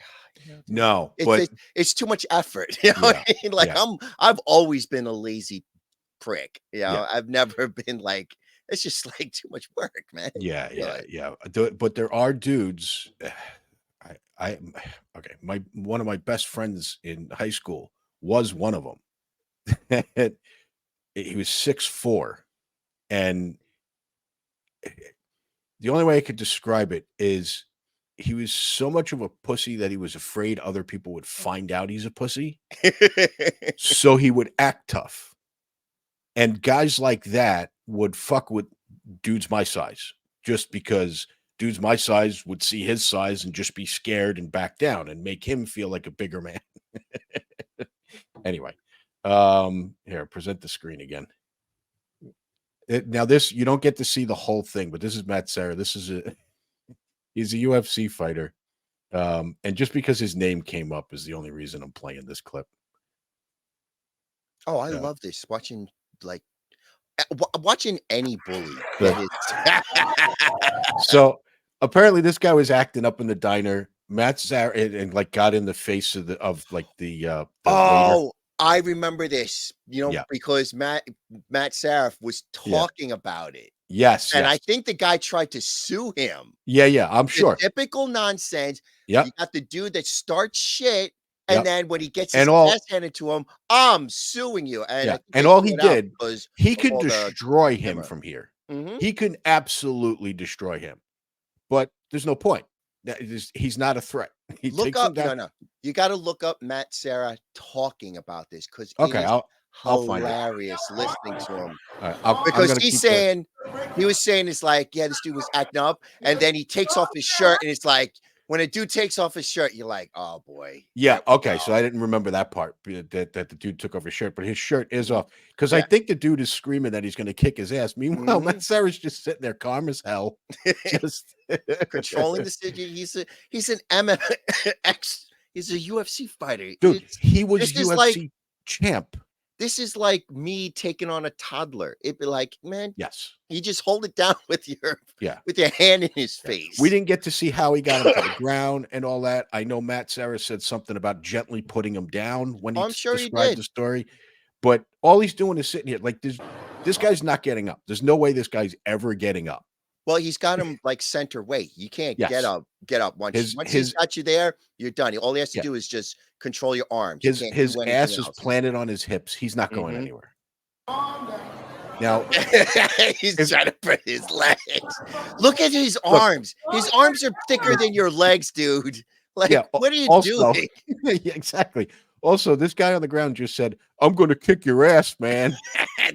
no, it's too much effort. You know what I mean? Like I've always been a lazy prick. You know, I've never been like It's just like too much work, man. Yeah, You're yeah, like, yeah. But there are dudes. I okay. One of my best friends in high school was one of them. He was 6'4", and the only way I could describe it is he was so much of a pussy that he was afraid other people would find out he's a pussy. So he would act tough. And guys like that would fuck with dudes my size just because dudes my size would see his size and just be scared and back down and make him feel like a bigger man. Anyway, here, present the screen again. Now this, you don't get to see the whole thing, but this is Matt Serra. He's a UFC fighter. And just because his name came up is the only reason I'm playing this clip. oh, I Yeah. love this. Watching like watching any bully The- get his So apparently this guy was acting up in the diner. Matt Serra and like got in the face of the waiter. Oh, I remember this, Yeah. because Matt Saraf was Yeah. talking about it. Yes, And I yes. think the guy tried to sue him. Yeah, I'm The sure. typical nonsense. Yep. You got the dude that starts shit, Yep. and then when he gets And his all- ass handed to him, I'm suing you. And I Yeah. think And they all threw he it out did, because he of could all the destroy him camera. from here. Mhm. He can absolutely destroy him. But there's no point. He's not a threat. He Look takes him up, down. no. You got to look up Matt Sarah talking about this because Okay, it is I'll find it. hilarious listening to him. All right, I'm Because gonna keep that. he was saying it's like, yeah, this dude was acting up, and then he takes off his shirt, and it's like when a dude takes off his shirt, you're like, oh boy. Yeah, there we okay. go. So I didn't remember that part that the dude took off his shirt, but his shirt is off because I Yeah. think the dude is screaming that he's going to kick his ass. Meanwhile, Mhm. Matt Serra's just sitting there, calm as hell, just Controlling the city. He's an MMX. He's a UFC fighter. Dude, he was this is UFC like- champ. This is like me taking on a toddler. It'd be like, man, Yes, you just hold it down with your yeah. hand in his face. We didn't get to see how he got him to the ground and all that. I know Matt Serra said something about gently putting him down when he I'm sure he described did. the story, but all he's doing is sitting here. Like this guy's not getting up. There's no way this guy's ever getting up. Well, he's got him like center weight. You can't Yes. get up once His- he's got you there, you're done. All he has to Yeah. do is just control your arms. You can't His do anything ass is else. planted on his hips. He's not going Mhm. anywhere. Now, He's trying to put his legs. Look at his arms. His arms are thicker than your legs, dude. Like, Yeah, what are you also- doing? yeah, exactly. Also, this guy on the ground just said, "I'm going to kick your ass, man."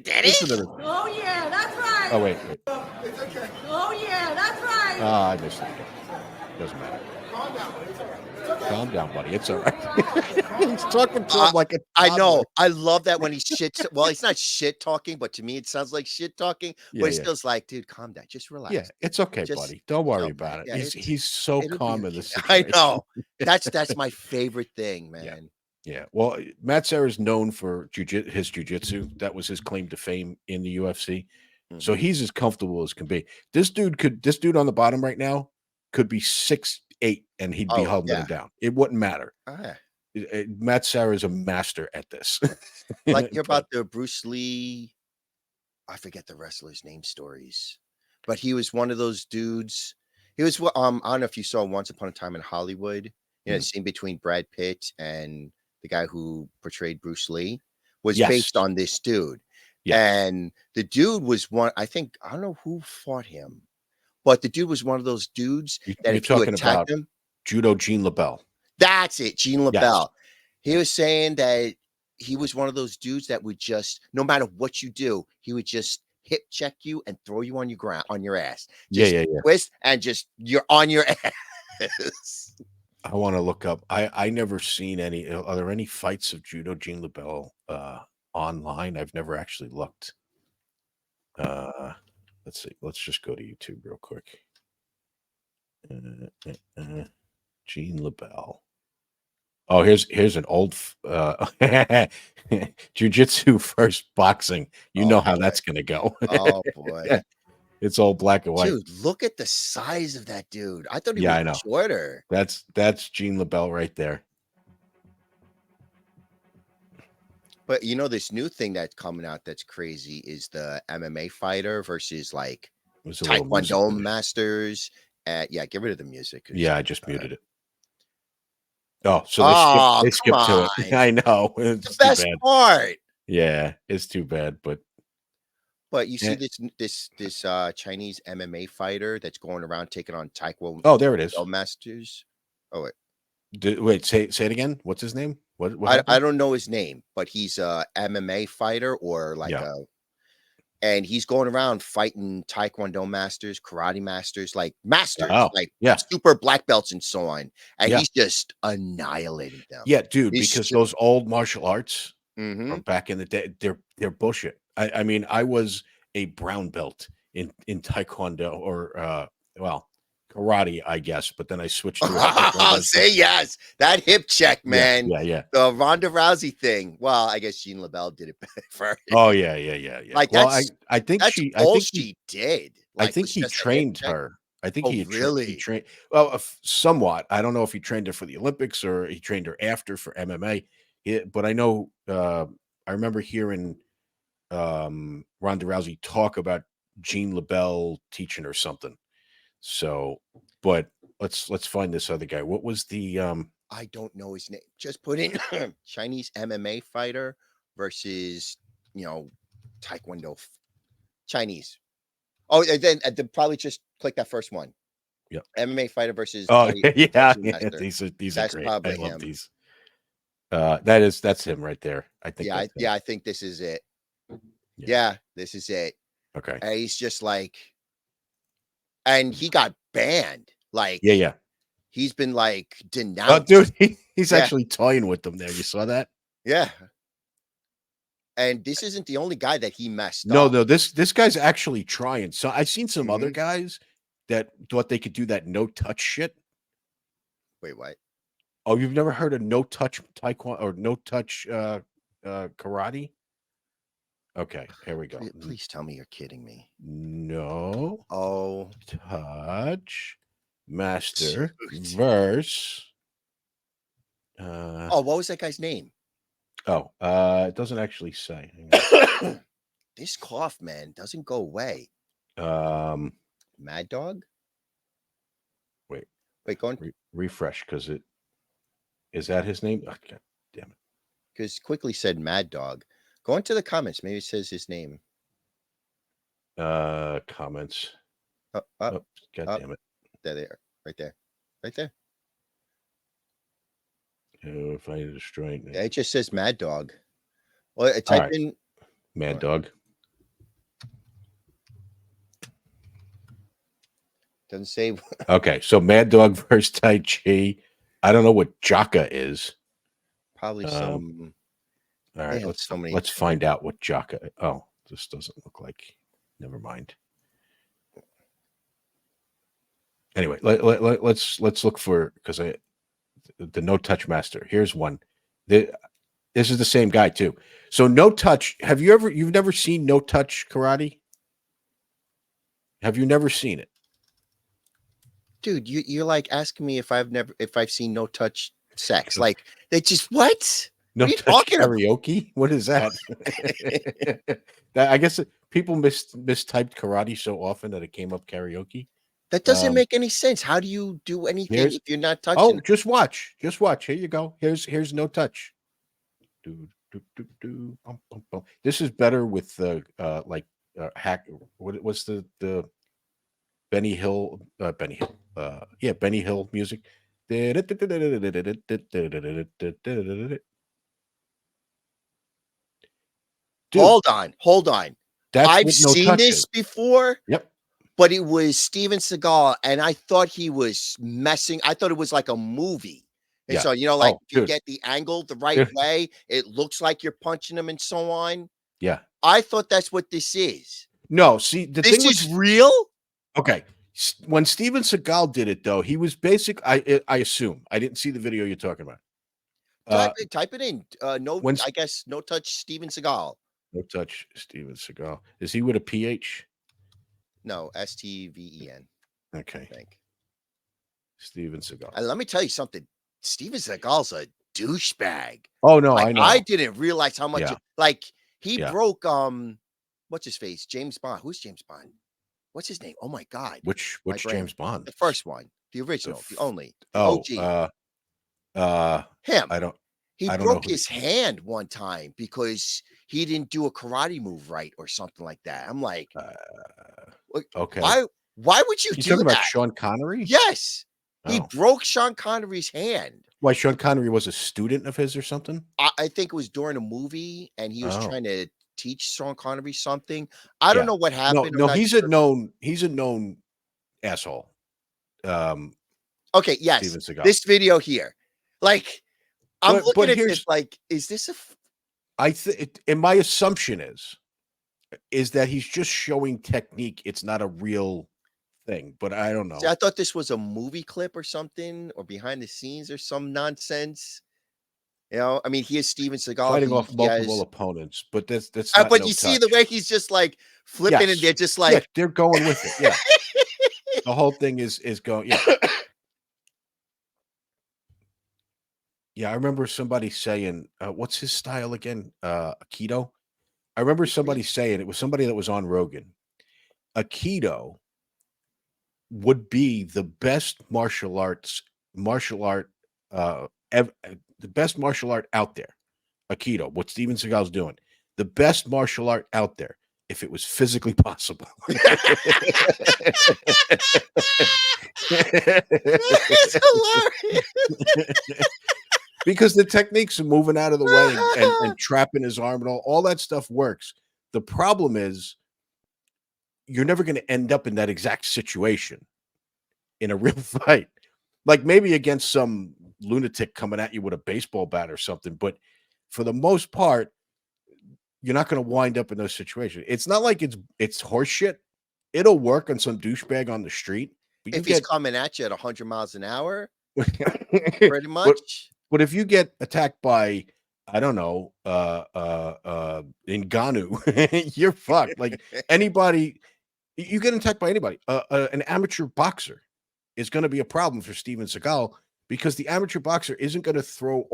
Did Listen to he? this. Oh yeah, that's right. Oh wait. Oh yeah, that's right. I missed it. Doesn't matter. Calm down, buddy. It's all right. He's talking to him like a I toddler. know. I love that when he shits. Well, he's not shit talking, but to me, it sounds like shit talking. Yeah, But it's yeah. still like, dude, calm down. Just relax. Yeah, it's okay, Just buddy. Don't worry chill, about man. it. Yeah, He's so it'll be calm in okay. this I situation. know. That's my favorite thing, man. Yeah. Well, Matt Serra is known for his jujitsu. That was his claim to fame in the UFC. So Mhm. he's as comfortable as can be. This dude on the bottom right now could be 6'8" and he'd be Oh, holding yeah. him down. It wouldn't matter. Ah, Matt Serra is a master at this. like you're But- about the Bruce Lee. I forget the wrestler's name stories, but he was one of those dudes. He was I don't know if you saw Once Upon a Time in Hollywood. You know, the scene between Brad Pitt and the guy who portrayed Bruce Lee was Yes. based on this dude. Yeah. And the dude was one, I don't know who fought him, but the dude was one of those dudes that You're if you talking attack about him, Judo Gene LaBelle. that's it, Gene Yes. LaBelle. He was saying that he was one of those dudes that would just, no matter what you do, he would just hip check you and throw you on your ground, on your ass. Just Yeah. twist and just you're on your ass. I want to look up. I never seen any. Are there any fights of Judo Gene LaBelle online? I've never actually looked. Let's see. Let's just go to YouTube real quick. Gene LaBelle. Oh, here's an old jujitsu first boxing. You know how boy. that's gonna go. Oh boy. It's all black and white. Dude, look at the size of that dude. I thought he Yeah, was I know. shorter. That's Gene LaBelle right there. But you know, this new thing that's coming out that's crazy is the MMA fighter versus like There's a little music Taekwondo in there. masters. Yeah, get rid of the music. Yeah, I just muted it. Oh, so Oh, they come skipped to it. on. I know. The It's too best bad. part. Yeah, it's too bad, but But you see Yeah. this Chinese MMA fighter that's going around taking on Taekwondo oh, there it is. masters. Oh wait. Wait, say it again. What's his name? What I happened? don't know his name, but he's a MMA fighter or like Yeah. and he's going around fighting Taekwondo masters, karate masters, like masters, Oh, like yeah. super black belts and so on. And Yeah. he's just annihilating them. Yeah, dude, He's because ju- those old martial arts Mhm. from back in the day, they're bullshit. I mean, I was a brown belt in taekwondo or well, karate, I guess, but then I switched to a taekwondo. Say yes. That hip check, Yeah, man. yeah. The Ronda Rousey thing. Well, I guess Jean LaBelle did it first. Oh, yeah. Like Well, that's I think that's she all I think she did. I Like think was he just a hip trained check. her. I think Oh, he really? trained well, somewhat. I don't know if he trained her for the Olympics or he trained her after for MMA. But I know I remember hearing Ronda Rousey talk about Jean LaBelle teaching her something. So, but let's find this other guy. What was the I don't know his name. Just put in Chinese MMA fighter versus, Taekwondo Chinese. Oh, and then probably just click that first one. Yep. MMA fighter versus Oh, yeah, Taekwondo yeah. master. These are That's great. I probably love him. these. That's him right there. I think that's him. I think this is it. Yeah. Yeah, this is it. Okay. And he's just like, and he got banned. Like, Yeah. he's been like Oh, denounced. dude, he's Yeah. actually toying with them there. You saw that? Yeah. And this isn't the only guy that he messed No, up. this guy's actually trying. So I've seen some other Mhm. guys that thought they could do that no touch shit. Wait, what? Oh, you've never heard of no touch taekwondo or no touch karate? Okay, here we go. Please tell me you're kidding me. No Oh, touch master Dude. verse. what was that guy's name? It doesn't actually say. Hang on. This cough, man, doesn't go away. Mad Dog? Wait, go on. refresh because it is that his name? Oh, God damn it! Because quickly said Mad Dog. Go into the comments. Maybe it says his name. Comments. Up, God damn it! there they are. Right there. Right there. If I destroy it, Yeah, it just says Mad Dog. Well, type right. in Mad Dog. doesn't say. Okay, so Mad Dog versus Tai Chi. I don't know what Jaka is. Probably some. All They right, have so many. let's find out what Jaka. Oh, this doesn't look like. Never mind. Anyway, let's look for because the no touch master. Here's one. This is the same guy too. So no touch. You've never seen no touch karate? Have you never seen it? Dude, you're like asking me if I've seen no touch sex. Like they just what? No What are you touch talking about? karaoke? What is that? I guess people mistyped karate so often that it came up karaoke. That doesn't make any sense. How do you do anything if you're not touching? Oh, just watch. Here you go. Here's no touch. This is better with the hack. What was the Benny Hill Benny Hill music. Dude, Hold on. I've seen this before. Yep. But it was Steven Seagal, and I thought he was messing. I thought it was like a movie. And so, if you get the angle the right way, it looks like you're punching him and so on. Yeah. I thought that's what this is. No, see, this is real? Okay. When Steven Seagal did it, though, he was I assume. I didn't see the video you're talking about. Type it in. I guess no touch Steven Seagal. No touch Steven Seagal. Is he with a PH? No, STVEN. Okay. I think. Steven Seagal. And let me tell you something. Steven Seagal's a douchebag. Oh no, Like, I know. I didn't realize how much Yeah. like he Yeah. broke what's his face? James Bond. Who's James Bond? What's his name? Oh my god. Which My brain. James Bond? The first one, the The original, the f- only, the oh, OG. Him. I don't He I don't know broke his hand one time because he didn't do a karate move right or something like that. I'm like, "What- okay. why would you You do talking about that?" Sean Connery? Yes. He Oh. broke Sean Connery's hand. Why Sean Connery was a student of his or something? I think it was during a movie and he was Oh. trying to teach Sean Connery something. I don't Yeah. know what No, happened. I'm no, not he's sure. a known asshole. Okay, yes. Steven Seagal. This video here. Like, I'm But looking at here's this like, is this a I think and my assumption is that he's just showing technique. It's not a real thing, but I don't know. See, I thought this was a movie clip or something or behind the scenes or some nonsense. You know, I mean, he is Steven Seagal. Fighting off He multiple has, opponents, but that's not but no you see touch. the way he's just like flipping and Yes. they're just Yeah, like, they're going with it. Yeah. The whole thing is going. Yeah. Yeah, I remember somebody saying, what's his style again? Aikido. I remember somebody saying it was somebody that was on Rogan. Aikido would be the best martial art, the best martial art out there. Aikido, what Steven Seagal's doing, the best martial art out there, if it was physically possible. That's hilarious. Because the techniques of moving out of the way and trapping his arm and all that stuff works. The problem is you're never going to end up in that exact situation in a real fight. Like maybe against some lunatic coming at you with a baseball bat or something, but for the most part, you're not going to wind up in those situations. It's not like it's horse shit. It'll work on some douchebag on the street. But If he's coming at you at 100 miles an hour, pretty much. But if you get attacked by, I don't know, Ngannou, you're fucked. Like anybody, you get attacked by anybody. An amateur boxer is going to be a problem for Steven Seagal because the amateur boxer isn't going to throw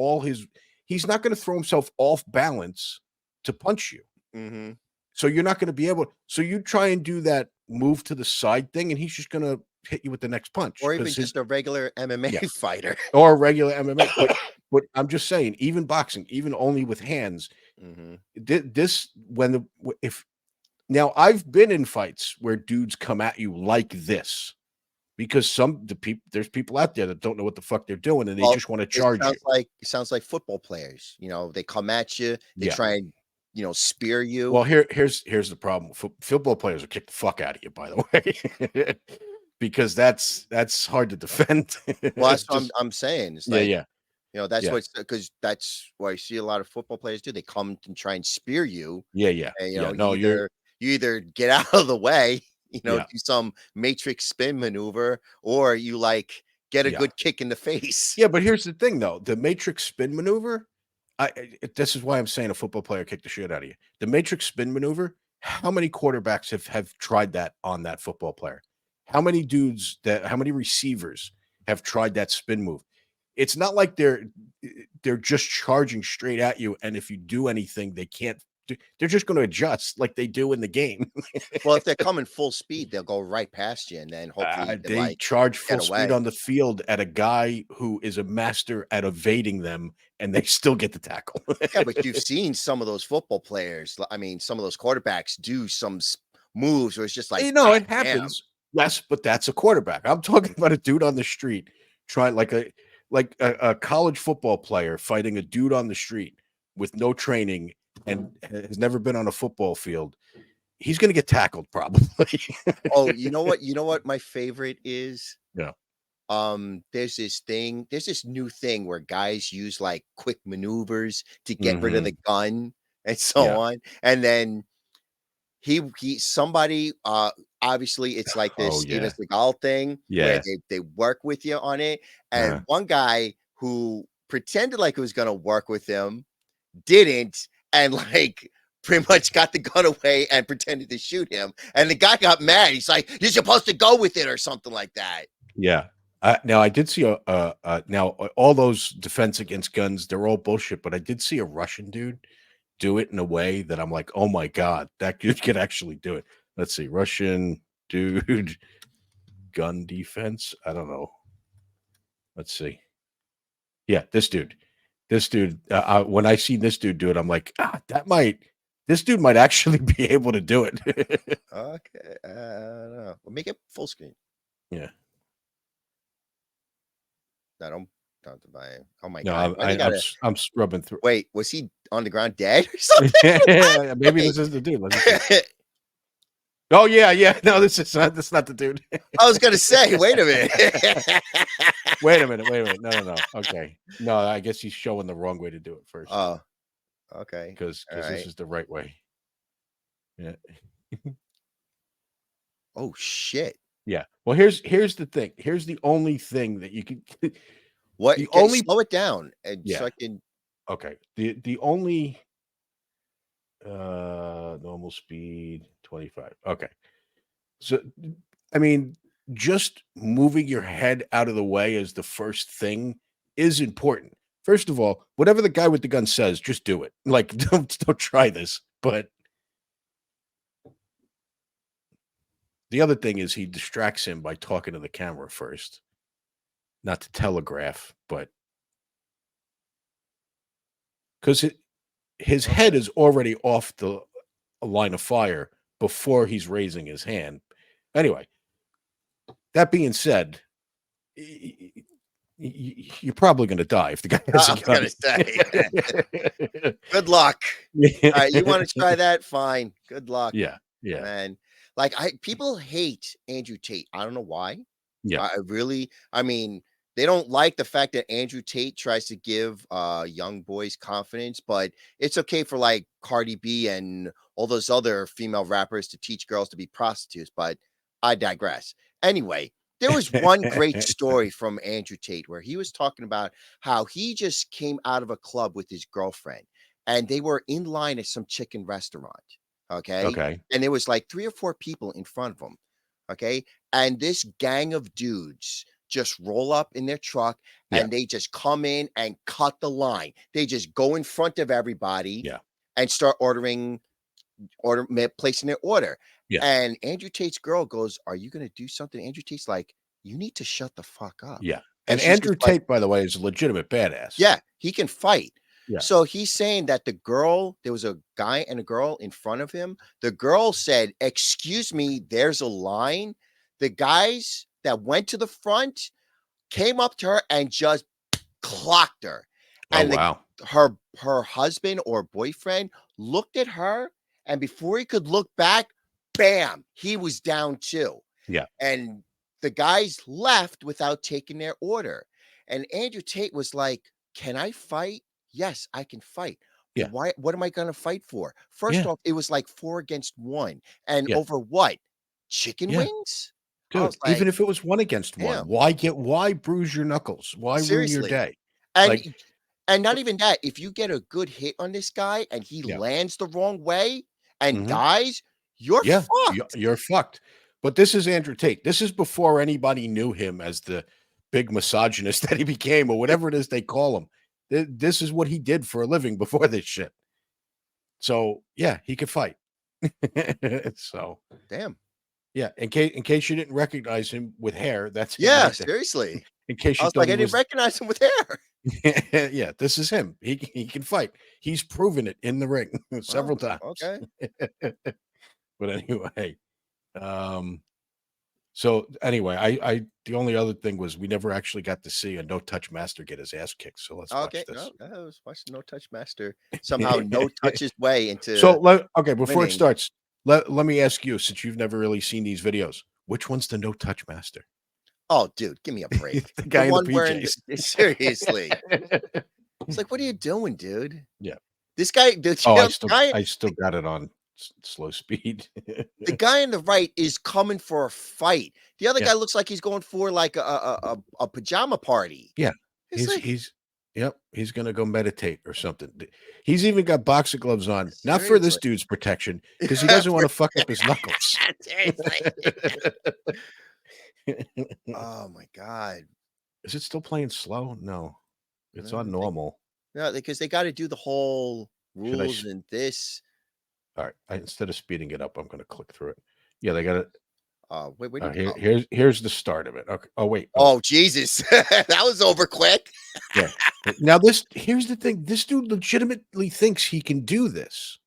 he's not going to throw himself off balance to punch you. Mm-hmm. So you're not going to be able. So you try and do that move to the side thing, and he's just going to hit you with the next punch, Or even just a regular MMA fighter, or a regular MMA. But I'm just saying, even boxing, even only with hands, now I've been in fights where dudes come at you like this because there's people out there that don't know what the fuck they're doing and they just want to charge you. It sounds like football players. You know, they come at you, they try and spear you. Well, here's the problem. Football players will kick the fuck out of you, by the way, because that's hard to defend. Well, that's what I'm saying. It's like, yeah. That's because that's what I see a lot of football players do. They come and try and spear you. Yeah. And, you either get out of the way, do some matrix spin maneuver, or you like get a good kick in the face. Yeah, but here's the thing, though: the matrix spin maneuver. This is why I'm saying a football player kicked the shit out of you. The matrix spin maneuver. How many quarterbacks have tried that on that football player? How many receivers have tried that spin move? It's not like they're just charging straight at you, and if you do anything, they can't. They're just going to adjust like they do in the game. Well, if they're coming full speed, they'll go right past you, and then hopefully they charge full speed on the field at a guy who is a master at evading them, and they still get the tackle. Yeah, but you've seen some of those football players. I mean, some of those quarterbacks do some moves where it's just like, it happens. Damn. Yes, but that's a quarterback. I'm talking about a dude on the street trying like a college football player fighting a dude on the street with no training and has never been on a football field. He's going to get tackled probably. Oh, you know what my favorite is? Yeah. There's this new thing where guys use like quick maneuvers to get rid of the gun and so on. And then somebody obviously it's like this Steven Seagal thing where they work with you on it. And one guy who pretended like it was gonna work with him didn't, and like pretty much got the gun away and pretended to shoot him. And the guy got mad. He's like, "You're supposed to go with it," or something like that. Yeah. Now I did see now all those defense against guns, they're all bullshit, but I did see a Russian dude do it in a way that I'm like, oh my god, that dude could actually do it. Let's see, Russian dude gun defense. I don't know. Let's see. Yeah, this dude. When I see this dude do it, I'm like, this dude might actually be able to do it. Okay, I don't know. Well, make it full screen. Yeah. I don't have to buy it. Oh my No, god! Why they gotta I'm scrubbing through. wait? Was he on the ground dead or something? Yeah, maybe this is the dude. Let me see. Oh yeah. No, that's not the dude. I was gonna say, wait a minute. Wait a minute. No. Okay. No, I guess he's showing the wrong way to do it first. Oh, okay. Because all right. this is the right way. Yeah. Oh shit! Yeah. Well, here's the thing. Here's the only thing that you can. What? The Okay, only slow it down, and Yeah. so I can. Okay. The only normal speed 25. Okay. So I mean, just moving your head out of the way as the first thing is important. First of all, whatever the guy with the gun says, just do it. Like, don't try this. But the other thing is he distracts him by talking to the camera first. Not to telegraph, but because his head is already off the line of fire before he's raising his hand. Anyway, that being said, you're probably going to die if the guy has I a was gun. gonna say, good luck. All right, you want to try that? Fine. Good luck. Yeah. Man. Like people hate Andrew Tate. I don't know why. Yeah. I mean, they don't like the fact that Andrew Tate tries to give young boys confidence, but it's okay for like Cardi B and all those other female rappers to teach girls to be prostitutes, but I digress. Anyway, there was one great story from Andrew Tate where he was talking about how he just came out of a club with his girlfriend and they were in line at some chicken restaurant. Okay. Okay. And there was like 3 or 4 people in front of them. Okay. And this gang of dudes just roll up in their truck and they just come in and cut the line. They just go in front of everybody and start placing their order. Yeah. And Andrew Tate's girl goes, "Are you going to do something?" Andrew Tate's like, "You need to shut the fuck up." Yeah. And she's Andrew just like, Tate, by the way, is a legitimate badass. yeah, he can fight. Yeah. So he's saying that there was a guy and a girl in front of him. The girl said, "Excuse me, there's a line." The guys that went to the front came up to her and just clocked her. And wow. her husband or boyfriend looked at her, and before he could look back, bam, he was down too. Yeah. And the guys left without taking their order. And Andrew Tate was like, "Can I fight? Yes, I can fight. Yeah. Why? What am I going to fight for?" First off, it was like 4 against 1. And Yeah. over what? Chicken Yeah. wings? I Dude, was like, even if it was 1 against 1, damn. why bruise your knuckles? Why ruin your Seriously. day? And Like, and not even that, if you get a good hit on this guy and he lands the wrong way and dies, you're fucked. You're fucked. But this is Andrew Tate. This is before anybody knew him as the big misogynist that he became, or whatever it is they call him. This is what he did for a living before this shit. So yeah, he could fight. So Damn. yeah, in case you didn't recognize him with hair, that's him Yeah, right there. seriously. In case I you was thought like, he I didn't was, recognize him with hair. yeah, this is him. He can fight. He's proven it in the ring several times. Okay. But anyway, so anyway, I the only other thing was we never actually got to see a no touch master get his ass kicked. So let's watch Okay. this. No, I was watching No Touch Master somehow no touch his way into So okay, before it winning. starts, let me ask you, since you've never really seen these videos, which one's the no touch master? Oh, dude, give me a break. The guy in the one wearing PJs. seriously. It's like, what are you doing, dude? Yeah. This guy, the, Oh, guy, I still got it on slow speed. the guy on the right is coming for a fight. The other Yeah. guy looks like he's going for like a pajama party. Yeah. It's like, He's gonna go meditate or something. He's even got boxing gloves on, not for this Seriously. dude's protection, because he doesn't want to fuck up his knuckles. seriously. Oh my God. Is it still playing slow? No, it's No, on normal. no, because they got to do the whole Should I? rules and this. All right. Instead of speeding it up, I'm going to click through it. Yeah, they got it. Wait, where do you, Here's the start of it. Okay. Oh wait. oh, Jesus. That was over quick. Yeah. Now here's the thing. This dude legitimately thinks he can do this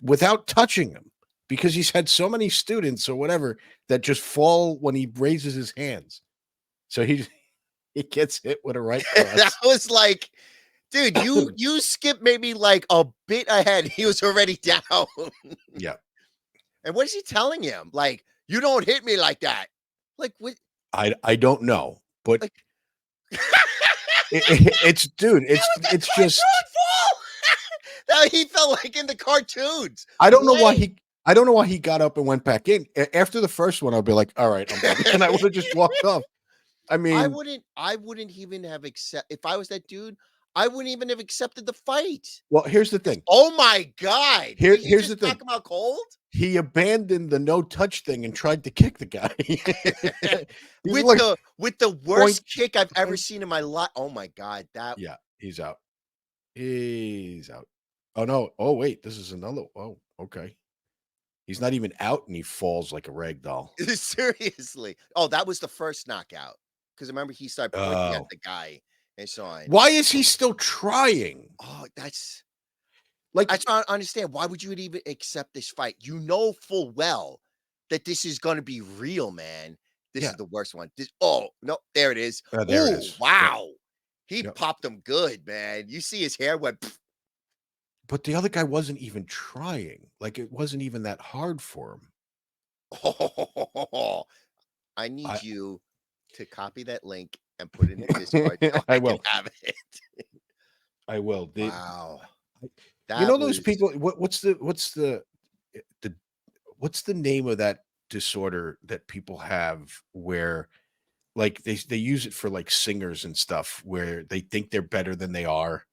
without touching them because he's had so many students or whatever that just fall when he raises his hands. So he gets hit with a right That cross. was like, dude, you skipped maybe like a bit ahead. He was already down. Yeah. And what is he telling him? Like, you don't hit me like that. Like, what? I don't know, but Like, it's dude, it's just Now he felt like in the cartoons. I don't know why Lame. I don't know why he got up and went back in. After the first one, I'll be like, all right, I'm done. And I would have just walked off. I mean, I wouldn't even have if I was that dude, I wouldn't even have accepted the fight. well, here's the thing. Oh my God. Here's Did you the just thing. knock him out cold? He abandoned the no touch thing and tried to kick the guy. He's With like, the worst point, kick I've ever point. seen in my life. Oh my God. Yeah, he's out. He's out. Oh no. Oh wait, this is another. Oh, okay. He's not even out and he falls like a rag doll. Seriously. Oh, that was the first knockout. Because remember, he started pointing at Oh. the guy and so on. Why is he still trying? Oh, that's Like, I don't understand. Why would you even accept this fight? You know full well that this is going to be real, man. This yeah. is the worst one. Oh, no, there it is. There it Ooh, is. wow. He Yep. popped him good, man. You see his hair went. Pfft. But the other guy wasn't even trying. Like, it wasn't even that hard for him. Oh, I need I you to copy that link and put it in Discord so I I can will. have it. I will. Wow. You That know those was people. What's the what's the name of that disorder that people have where like they use it for like singers and stuff where they think they're better than they are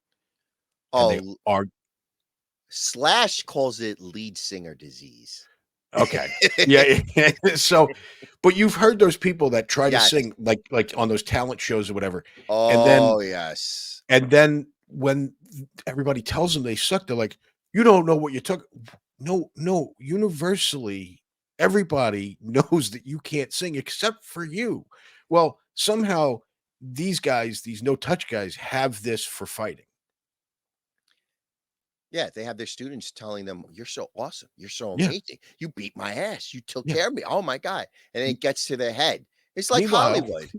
and they oh are Slash calls it lead singer disease. okay. Yeah. So, but you've heard those people that try to Yes. sing like on those talent shows or whatever, Oh yes. and then when everybody tells them they suck, they're like, "You don't know what you took." No, no. Universally, everybody knows that you can't sing except for you. Well, somehow these guys, these no touch guys, have this for fighting. Yeah, they have their students telling them, "You're so awesome. You're so Yeah, amazing. You beat my ass. You took yeah. care of me. Oh my God." And then M- it gets to their head. It's like Meanwhile, Hollywood.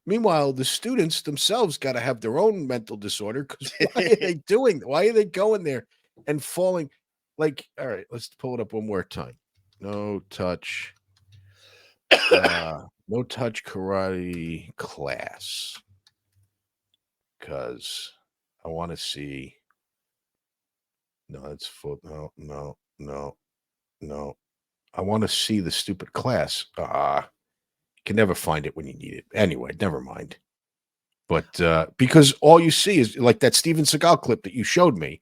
meanwhile, the students themselves got to have their own mental disorder because why are they doing? Why are they going there and falling? Like, all right, let's pull it up one more time. No touch. No touch karate class because I want to see. No, it's full. No, no, no, no. I want to see the stupid class. You can never find it when you need it. Anyway, never mind. But because all you see is like that Steven Seagal clip that you showed me,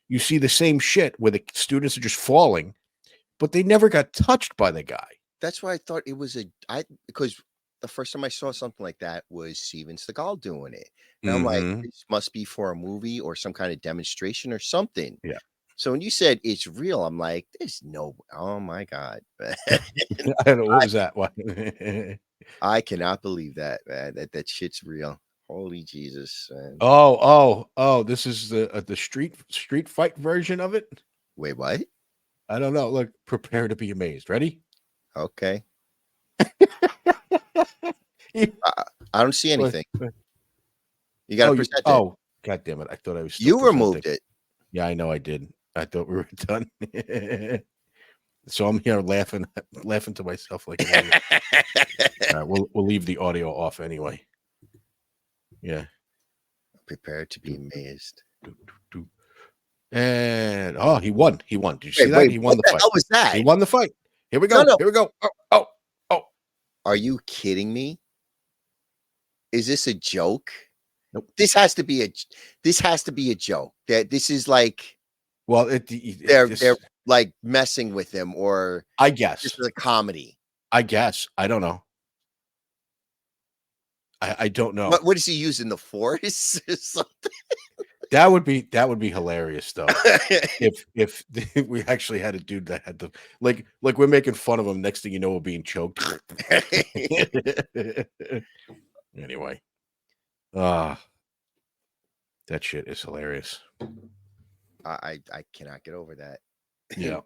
you see the same shit where the students are just falling, but they never got touched by the guy. That's why I thought it was because the first time I saw something like that was Steven Seagal doing it. And I'm like, Mm-hmm. this must be for a movie or some kind of demonstration or something. Yeah. So when you said it's real, I'm like, there's no, oh my God. I don't know what was that. What? I cannot believe that, man. That shit's real. Holy Jesus, man. Oh! This is the street fight version of it. Wait, what? I don't know. Look, prepare to be amazed. Ready? Okay. You- I don't see What- anything. You got to present it. oh, God damn it! I thought I was. Still You presenting. removed it. Yeah, I know I did. I thought we were done. So I'm here laughing to myself like an idiot. All right, we'll leave the audio off anyway. Yeah. Prepare to be amazed. And he won. He won. Did you see that? Wait, He won what the the fight. hell was that? He won the fight. Here we go. No. Here we go. Oh. Are you kidding me? Is this a joke? Nope. This has to be a joke. That this is like Well, they're like messing with him, or I this guess. is a comedy. I guess. I don't know. I don't know. What is he using, the force or something? That would be hilarious though. If we actually had a dude that had the like we're making fun of him. Next thing you know, we're being choked. Anyway, that shit is hilarious. I cannot get over that. Yeah.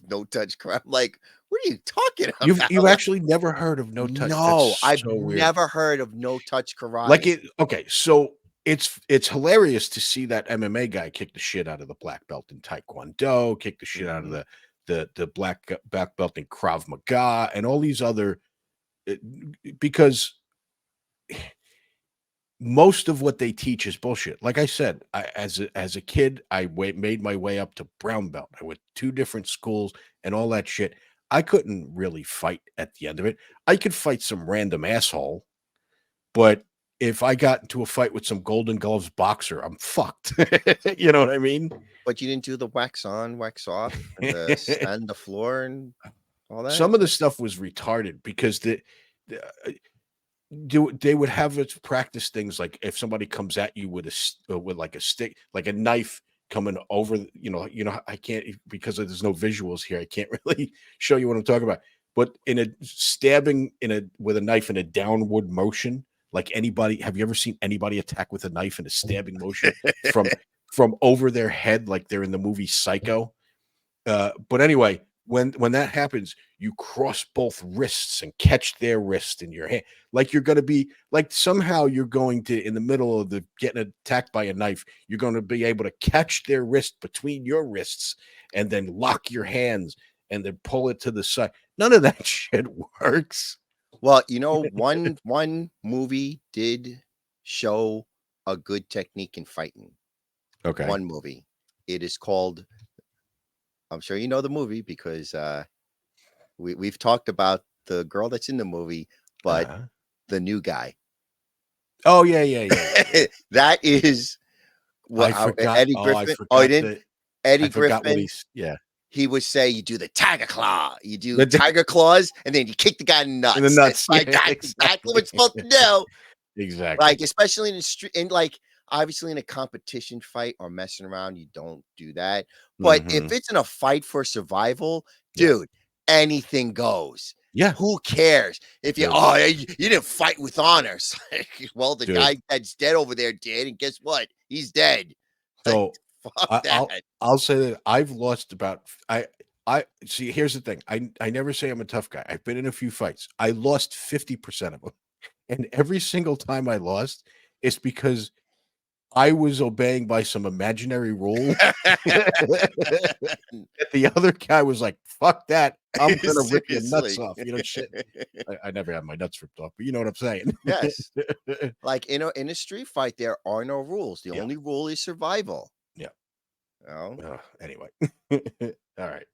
No touch crap. Like, what are you talking about? You've actually never heard of no touch? No, That's I've so weird. never heard of no touch karate. Like it. Okay, so it's hilarious to see that MMA guy kick the shit out of the black belt in Taekwondo, kick the shit out of the black belt in Krav Maga, and all these other because most of what they teach is bullshit. Like I said, as a kid, I made my way up to brown belt. I went 2 different schools and all that shit. I couldn't really fight at the end of it. I could fight some random asshole, but if I got into a fight with some Golden Gloves boxer, I'm fucked. You know what I mean? But you didn't do the wax on, wax off, and the sand the floor and all that. Some of the stuff was retarded because they would have us practice things like if somebody comes at you with like a stick, like a knife coming over, I can't, because there's no visuals here, I can't really show you what I'm talking about. But in a stabbing with a knife in a downward motion, like have you ever seen anybody attack with a knife in a stabbing motion from over their head, like they're in the movie Psycho? But anyway, when that happens, you cross both wrists and catch their wrist in your hand. Like you're going to be like, somehow you're going to, in the middle of getting attacked by a knife, you're going to be able to catch their wrist between your wrists and then lock your hands and then pull it to the side. None of that shit works. Well, one movie did show a good technique in fighting. Okay. One movie. It is called, I'm sure you know the movie because we've talked about the girl that's in the movie, but the new guy. Oh yeah. That is what I forgot. Eddie Griffin. He didn't. Eddie Griffin. He would say, you do the tiger claw, you do tiger claws, and then you kick the guy in the nuts. In the nuts. Like, that's exactly what you're supposed to do. Exactly. Like, especially in the street, and like, obviously in a competition fight or messing around, you don't do that. But if it's in a fight for survival, dude, anything goes. Yeah. Who cares? If you didn't fight with honors. Well, the guy that's dead over there did, and guess what? He's dead. So fuck that. I'll say that I've lost about I see. Here's the thing. I never say I'm a tough guy. I've been in a few fights. I lost 50% of them, and every single time I lost, it's because I was obeying by some imaginary rule. The other guy was like, "Fuck that! I'm gonna rip your nuts off." Shit. I never had my nuts ripped off, but you know what I'm saying. Yes. Like in a street fight, there are no rules. The only rule is survival. Yeah. Oh. Anyway. All right.